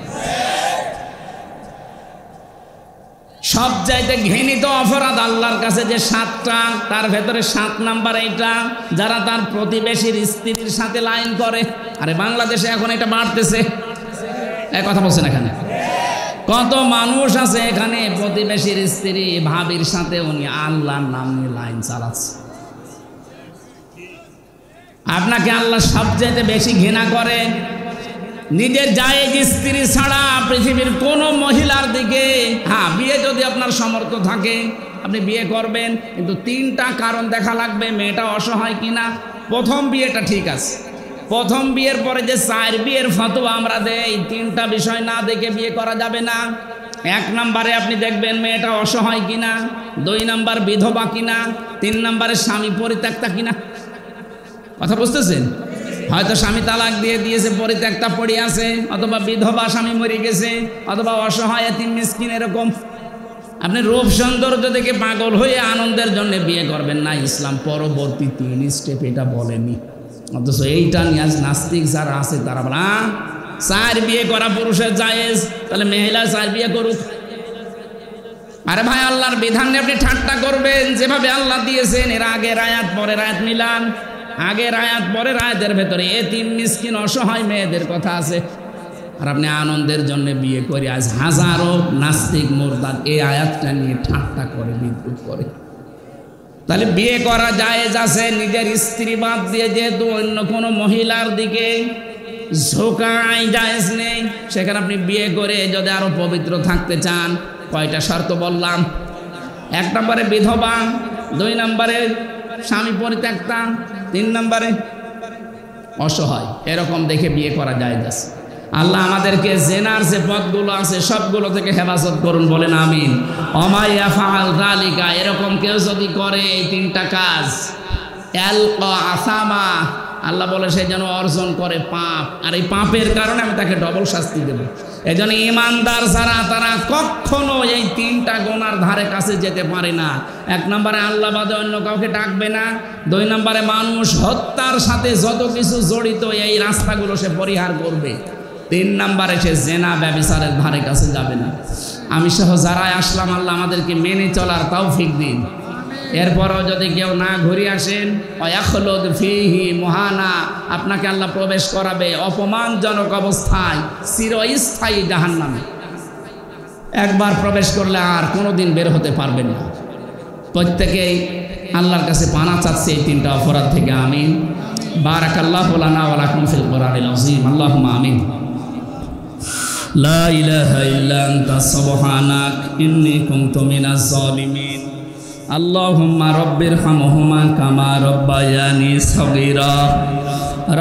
সবচাইতে ঘৃণিত অপরাধ আল্লাহর কাছে যে 7টা, তার ভেতরে 7 নাম্বার এইটা, যারা তার প্রতিবেশীর স্ত্রীর সাথে লাইন করে। আরে বাংলাদেশে এখন এটা বাড়তেছে, এই কথা বলছেন এখানে। কত মানুষ আছে এখানে প্রতিবেশীর স্ত্রী ভাবির সাথে উনি আল্লাহর নাম নিয়ে লাইন চালাচ্ছে। আপনাকে আল্লাহ সবচাইতে বেশি ঘৃণা করে নিজের জায়েজ স্ত্রী ছাড়া পৃথিবীর কোনো মহিলার দিকে। হ্যাঁ, বিয়ে যদি আপনার সামর্থ্য থাকে আপনি বিয়ে করবেন, কিন্তু 3টা কারণ দেখা লাগবে মেয়েটা অসহায় কিনা। প্রথম বিয়েটা ঠিক আছে, প্রথম বিয়ের পরে যে 4 বিয়ের ফতোয়া আমরা দেই, 3টা বিষয় না দেখে বিয়ে করা যাবে না। 1 নম্বরে আপনি দেখবেন মেয়েটা অসহায় কিনা, 2 নম্বর বিধবা কিনা, 3 নম্বরে স্বামী পরিত্যক্তা কিনা। কথা বুঝতেছেন? হয়তো স্বামী তালাক দিয়ে দিয়েছে, পরিত্যক্তা পড়ে আছে, অথবা বিধবা স্বামী মরে গেছে, অথবা অসহায় এতিম মিসকিন, এরকম। আপনি রূপ সৌন্দর্য দেখে পাগল হয়ে আনন্দের জন্য বিয়ে করবেন না, ইসলাম পরবর্তী 3 স্টেপ এটা বলেনি। অথচ এইটা নিয়ে আজ নাস্তিক যারা আছে তারা বলে 4 বিয়ে করা পুরুষের জায়েজ, তাহলে মহিলা 4 বিয়ে করুক। আরে ভাই, আল্লাহর বিধান নিয়ে আপনি ঠাট্টা করবেন? যেভাবে আল্লাহ দিয়েছেন, এর আগের আয়াত পরের আয়াত মিলান। আগের আয়াত পরের আয়াতের ভেতরে এতিম মিসকিন অসহায় মেয়েদের কথা আছে, আর আপনি আনন্দের জন্য বিয়ে করে আজ হাজারো নাস্তিক মুরতাদ এই আয়াতটা নিয়ে ঠাট্টা করে, বিদ্রুপ করে। তাহলে বিয়ে করা জায়েজ আছে, নিজের স্ত্রী বাদ দিয়ে যেহেতু অন্য কোনো মহিলার দিকে ঝোঁকাই জায়েজ নেই, সেখানে আপনি বিয়ে করে যদি আরো পবিত্র থাকতে চান, কয়টা শর্ত বললাম? 1 নম্বরে বিধবা, 2 নম্বরে স্বামী পরিত্যক্তা, 3 নম্বরে অসহায়। এরকম দেখে বিয়ে করা জায়েজ আছে। আল্লাহ আমাদেরকে জেনার যে পথগুলো আছে সবগুলো থেকে হেফাজত করুন, বলেন আমিন। অমাইয়া ফাআল যালিকা, এরকম কেউ যদি করে এই 3টা কাজ, আলকা আসামা, আল্লাহ বলে সে যেন অর্জন করে পাপ, আর এই পাপের কারণে আমি তাকে ডবল শাস্তি দেব। এই জন্য ইমানদার ছাড়া তারা কখনো এই 3টা গুনার ধারে কাছে যেতে পারে না। 1 নম্বরে আল্লাহ বাদে অন্য কাউকে ডাকবে না, 2 নম্বরে মানুষ হত্যার সাথে যত কিছু জড়িত এই রাস্তাগুলো সে পরিহার করবে, 3 নম্বরে সে জেনা ব্যভিচারের ধারে কাছে যাবে না। আমি সহ যারা আসলাম, আল্লাহ আমাদেরকে মেনে চলার তৌফিক দিন। এরপরও যদি কেউ না ঘুরে আসেন, ওয়াখলুদ ফীহি মুহানা, আপনাকে আল্লাহ প্রবেশ করাবে অপমানজনক অবস্থায় চিরস্থায়ী জাহান্নামে। একবার প্রবেশ করলে আর কোনোদিন বের হতে পারবেন না। প্রত্যেকেই আল্লাহর কাছে পানা চাচ্ছে এই 3টা অপরাধ থেকে। আমিন। বারাকাল্লাহু লানা ওয়া লাকুম ফিল কুরআনিল আযীম। আল্লাহুম্মা আমিন। লা ইলাহা ইল্লা আনতা সুবহানাক ইন্নী কুনতু মিনাজ জালিমিন। আল্লাহুম্মা রব্বিরহামহুমা কামা রব্বায়ানি সগীরা।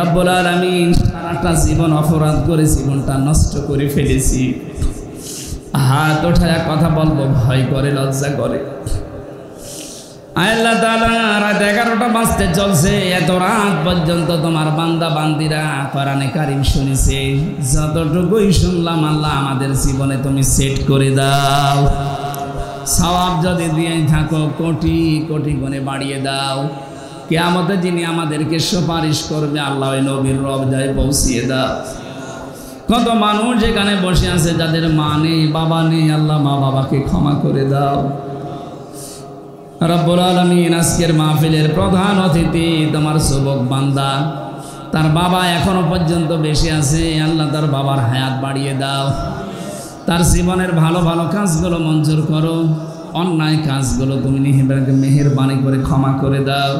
রব্বুল আলামিন, সারাটা জীবন অপরাধ করে জীবনটা নষ্ট করে ফেলেছি। হাত ওঠায় কথা বলবো ভয় করে, লজ্জা করে। আল্লাহ তাআলা, রাত 11টা বাজতে চলছে, এত রাত পর্যন্ত তোমার বান্দা বান্দিরা কোরআনে কারীম শুনেছে। যতটুকুই শুনলাম আল্লাহ আমাদের জীবনে তুমি সেট করে দাও। সওয়াব যদি দিয়ে থাকো কোটি কোটি গুণে বাড়িয়ে দাও। কিয়ামতে যিনি আমাদেরকে সুপারিশ করবে আল্লাহ ওই নবীর রওজায় পৌঁছিয়ে দাও। কত মানুষ এখানে বসে আছে যাদের মা নেই, বাবা নেই, আল্লাহ মা বাবাকে ক্ষমা করে দাও। রব্বুল আলামিন, আজকের মাহফিলের প্রধান অতিথি তোমার যুবক বান্দা, তার বাবা এখনো পর্যন্ত বেশি আছে, আল্লাহ তার বাবার হায়াত বাড়িয়ে দাও। তার জীবনের ভালো ভালো কাজগুলো মঞ্জুর করো, অন্যায় কাজগুলো তুমি মেহেরবানি করে ক্ষমা করে দাও।